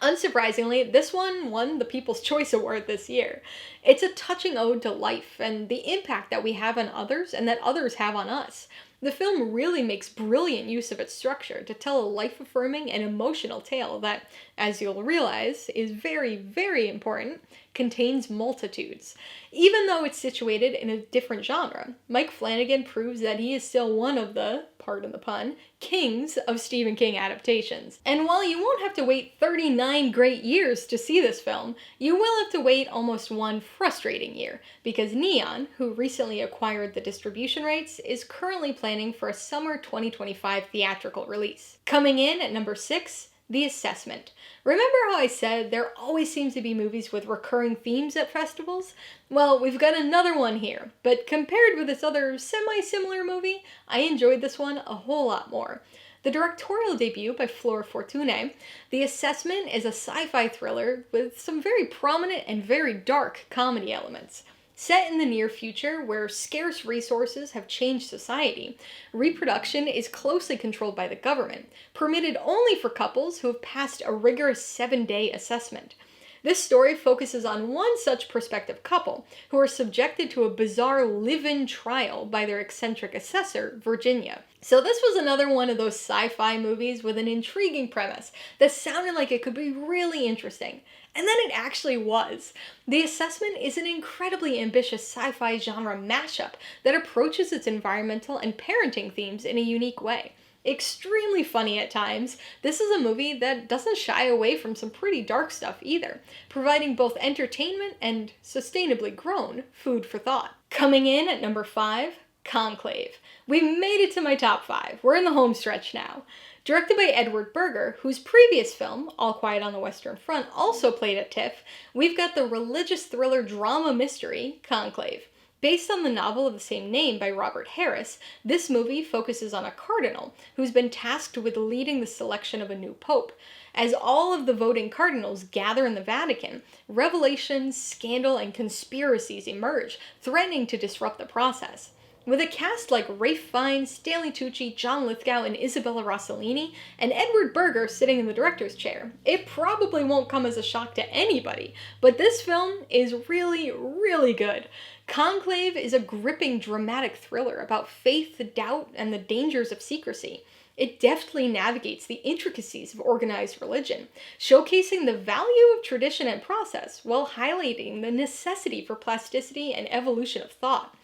Unsurprisingly, this one won the People's Choice Award this year. It's a touching ode to life and the impact that we have on others and that others have on us. The film really makes brilliant use of its structure to tell a life-affirming and emotional tale that, as you'll realize, is very, very important, contains multitudes. Even though it's situated in a different genre, Mike Flanagan proves that he is still one of the, pardon the pun, kings of Stephen King adaptations. And while you won't have to wait 39 great years to see this film, you will have to wait almost one frustrating year, because Neon, who recently acquired the distribution rights, is currently planning for a summer 2025 theatrical release. Coming in at number 6, The Assessment. Remember how I said there always seems to be movies with recurring themes at festivals? Well, we've got another one here, but compared with this other semi-similar movie, I enjoyed this one a whole lot more. The directorial debut by Flora Fortune, The Assessment is a sci-fi thriller with some very prominent and very dark comedy elements. Set in the near future, where scarce resources have changed society, reproduction is closely controlled by the government, permitted only for couples who have passed a rigorous 7-day assessment. This story focuses on one such prospective couple, who are subjected to a bizarre live-in trial by their eccentric assessor, Virginia. So this was another one of those sci-fi movies with an intriguing premise that sounded like it could be really interesting. And then it actually was. The Assessment is an incredibly ambitious sci-fi genre mashup that approaches its environmental and parenting themes in a unique way. Extremely funny at times, this is a movie that doesn't shy away from some pretty dark stuff either, providing both entertainment and, sustainably grown, food for thought. Coming in at number 5, Conclave. We made it to my top 5. We're in the home stretch now. Directed by Edward Berger, whose previous film, All Quiet on the Western Front, also played at TIFF, we've got the religious thriller drama mystery, Conclave. Based on the novel of the same name by Robert Harris, this movie focuses on a cardinal who's been tasked with leading the selection of a new pope. As all of the voting cardinals gather in the Vatican, revelations, scandal, and conspiracies emerge, threatening to disrupt the process. With a cast like Ralph Fiennes, Stanley Tucci, John Lithgow, and Isabella Rossellini, and Edward Berger sitting in the director's chair, it probably won't come as a shock to anybody, but this film is really, really good. Conclave is a gripping, dramatic thriller about faith, doubt, and the dangers of secrecy. It deftly navigates the intricacies of organized religion, showcasing the value of tradition and process while highlighting the necessity for plasticity and evolution of thought.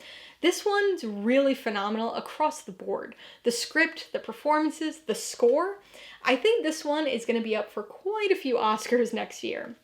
This one's really phenomenal across the board. The script, the performances, the score. I think this one is going to be up for quite a few Oscars next year.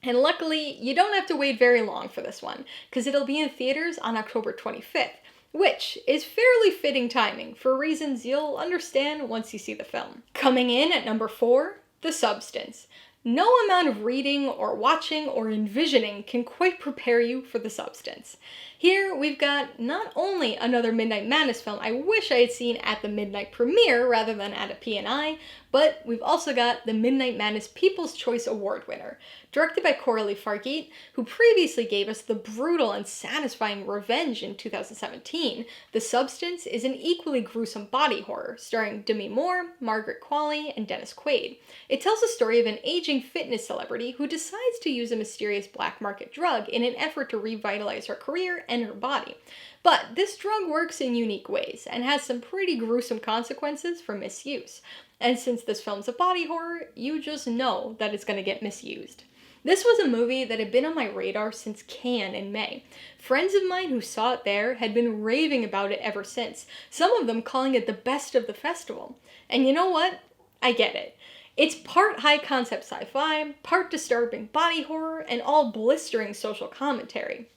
And luckily, you don't have to wait very long for this one, because it'll be in theaters on October 25th, which is fairly fitting timing for reasons you'll understand once you see the film. Coming in at number 4, The Substance. No amount of reading or watching or envisioning can quite prepare you for The Substance. Here we've got not only another Midnight Madness film I wish I had seen at the midnight premiere rather than at a P&I, but we've also got the Midnight Madness People's Choice Award winner. Directed by Coralie Fargeet, who previously gave us the brutal and satisfying Revenge in 2017, The Substance is an equally gruesome body horror starring Demi Moore, Margaret Qualley, and Dennis Quaid. It tells the story of an aging fitness celebrity who decides to use a mysterious black market drug in an effort to revitalize her career and her body. But this drug works in unique ways and has some pretty gruesome consequences for misuse. And since this film's a body horror, you just know that it's going to get misused. This was a movie that had been on my radar since Cannes in May. Friends of mine who saw it there had been raving about it ever since, some of them calling it the best of the festival. And you know what? I get it. It's part high-concept sci-fi, part disturbing body horror, and all blistering social commentary.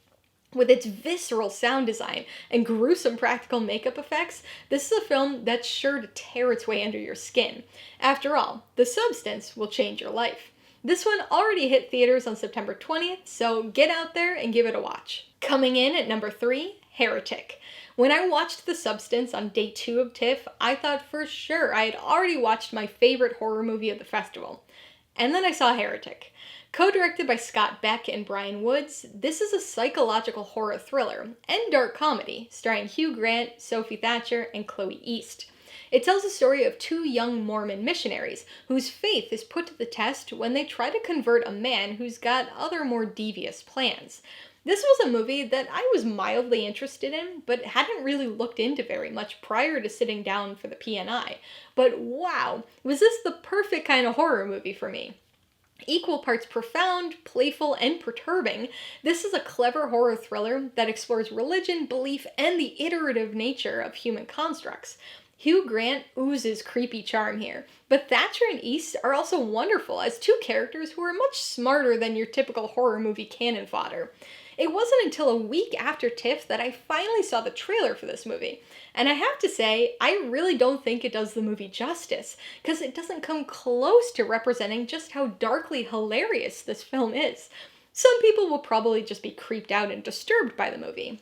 With its visceral sound design and gruesome practical makeup effects, this is a film that's sure to tear its way under your skin. After all, The Substance will change your life. This one already hit theaters on September 20th, so get out there and give it a watch. Coming in at number 3, Heretic. When I watched The Substance on day 2 of TIFF, I thought for sure I had already watched my favorite horror movie of the festival. And then I saw Heretic. Co-directed by Scott Beck and Brian Woods, this is a psychological horror thriller and dark comedy starring Hugh Grant, Sophie Thatcher, and Chloe East. It tells the story of 2 young Mormon missionaries whose faith is put to the test when they try to convert a man who's got other more devious plans. This was a movie that I was mildly interested in, but hadn't really looked into very much prior to sitting down for the P&I. But wow, was this the perfect kind of horror movie for me? Equal parts profound, playful, and perturbing, this is a clever horror thriller that explores religion, belief, and the iterative nature of human constructs. Hugh Grant oozes creepy charm here, but Thatcher and East are also wonderful as two characters who are much smarter than your typical horror movie cannon fodder. It wasn't until a week after TIFF that I finally saw the trailer for this movie, and I have to say, I really don't think it does the movie justice, because it doesn't come close to representing just how darkly hilarious this film is. Some people will probably just be creeped out and disturbed by the movie.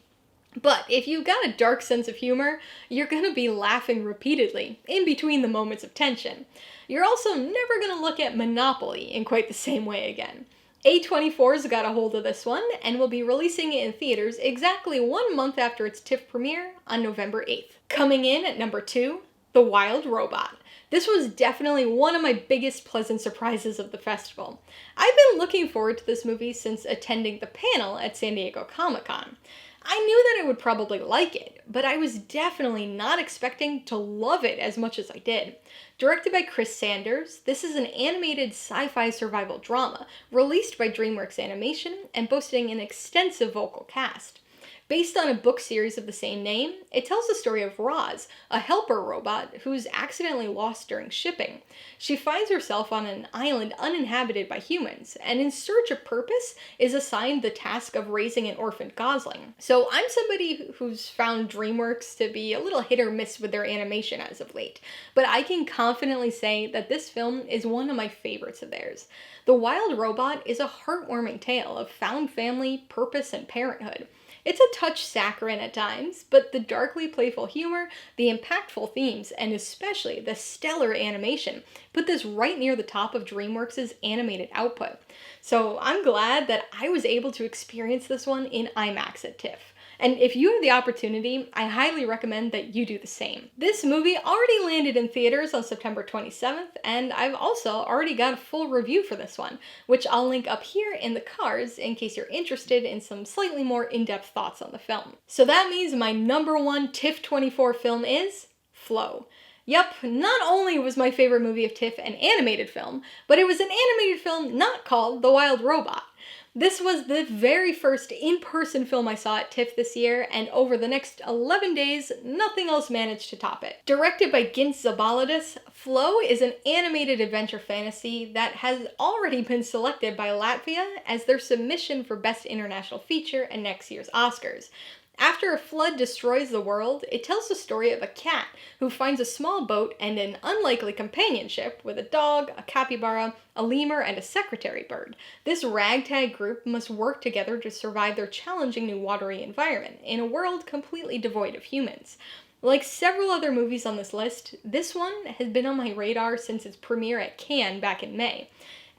But if you've got a dark sense of humor, you're gonna be laughing repeatedly, in between the moments of tension. You're also never gonna look at Monopoly in quite the same way again. A24's got a hold of this one, and will be releasing it in theaters exactly 1 month after its TIFF premiere on November 8th. Coming in at number 2, The Wild Robot. This was definitely one of my biggest pleasant surprises of the festival. I've been looking forward to this movie since attending the panel at San Diego Comic-Con. I knew that I would probably like it, but I was definitely not expecting to love it as much as I did. Directed by Chris Sanders, this is an animated sci-fi survival drama released by DreamWorks Animation and boasting an extensive vocal cast. Based on a book series of the same name, it tells the story of Roz, a helper robot who's accidentally lost during shipping. She finds herself on an island uninhabited by humans, and in search of purpose is assigned the task of raising an orphaned gosling. So I'm somebody who's found DreamWorks to be a little hit or miss with their animation as of late, but I can confidently say that this film is one of my favorites of theirs. The Wild Robot is a heartwarming tale of found family, purpose, and parenthood. It's a touch saccharine at times, but the darkly playful humor, the impactful themes, and especially the stellar animation put this right near the top of DreamWorks' animated output. So I'm glad that I was able to experience this one in IMAX at TIFF. And if you have the opportunity, I highly recommend that you do the same. This movie already landed in theaters on September 27th, and I've also already got a full review for this one, which I'll link up here in the cards in case you're interested in some slightly more in-depth thoughts on the film. So that means my number one TIFF24 film is Flow. Yep, not only was my favorite movie of TIFF an animated film, but it was an animated film not called The Wild Robot. This was the very first in-person film I saw at TIFF this year, and over the next 11 days, nothing else managed to top it. Directed by Gintz Zabalidis, Flow is an animated adventure fantasy that has already been selected by Latvia as their submission for Best International Feature at next year's Oscars. After a flood destroys the world, it tells the story of a cat who finds a small boat and an unlikely companionship with a dog, a capybara, a lemur, and a secretary bird. This ragtag group must work together to survive their challenging new watery environment in a world completely devoid of humans. Like several other movies on this list, this one has been on my radar since its premiere at Cannes back in May.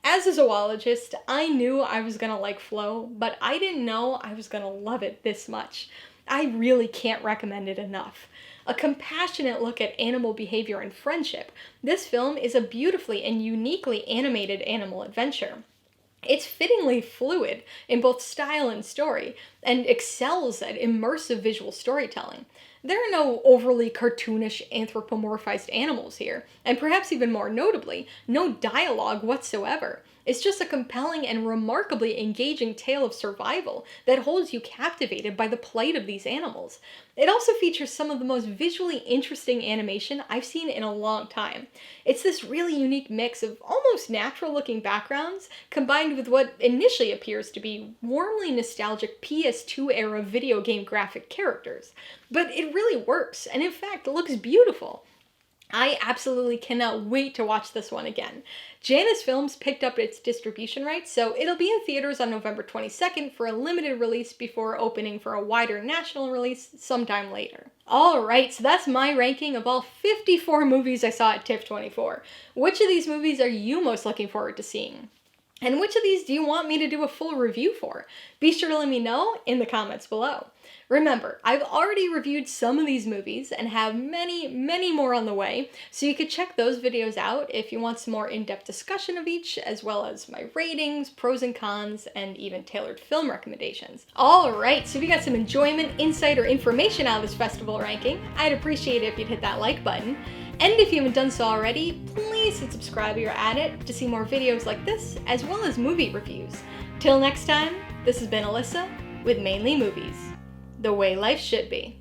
As a zoologist, I knew I was gonna like Flow, but I didn't know I was gonna love it this much. I really can't recommend it enough. A compassionate look at animal behavior and friendship, this film is a beautifully and uniquely animated animal adventure. It's fittingly fluid in both style and story, and excels at immersive visual storytelling. There are no overly cartoonish anthropomorphized animals here, and perhaps even more notably, no dialogue whatsoever. It's just a compelling and remarkably engaging tale of survival that holds you captivated by the plight of these animals. It also features some of the most visually interesting animation I've seen in a long time. It's this really unique mix of almost natural-looking backgrounds combined with what initially appears to be warmly nostalgic PS2-era video game graphic characters. But it really works, and in fact looks beautiful. I absolutely cannot wait to watch this one again. Janus Films picked up its distribution rights, so it'll be in theaters on November 22nd for a limited release before opening for a wider national release sometime later. Alright, so that's my ranking of all 54 movies I saw at TIFF24. Which of these movies are you most looking forward to seeing? And which of these do you want me to do a full review for? Be sure to let me know in the comments below. Remember, I've already reviewed some of these movies and have many, many more on the way, so you could check those videos out if you want some more in-depth discussion of each, as well as my ratings, pros and cons, and even tailored film recommendations. Alright, so if you got some enjoyment, insight, or information out of this festival ranking, I'd appreciate it if you'd hit that like button. And if you haven't done so already, please hit subscribe if you're at it to see more videos like this, as well as movie reviews. Till next time, this has been Alyssa with Mainly Movies. The way life should be.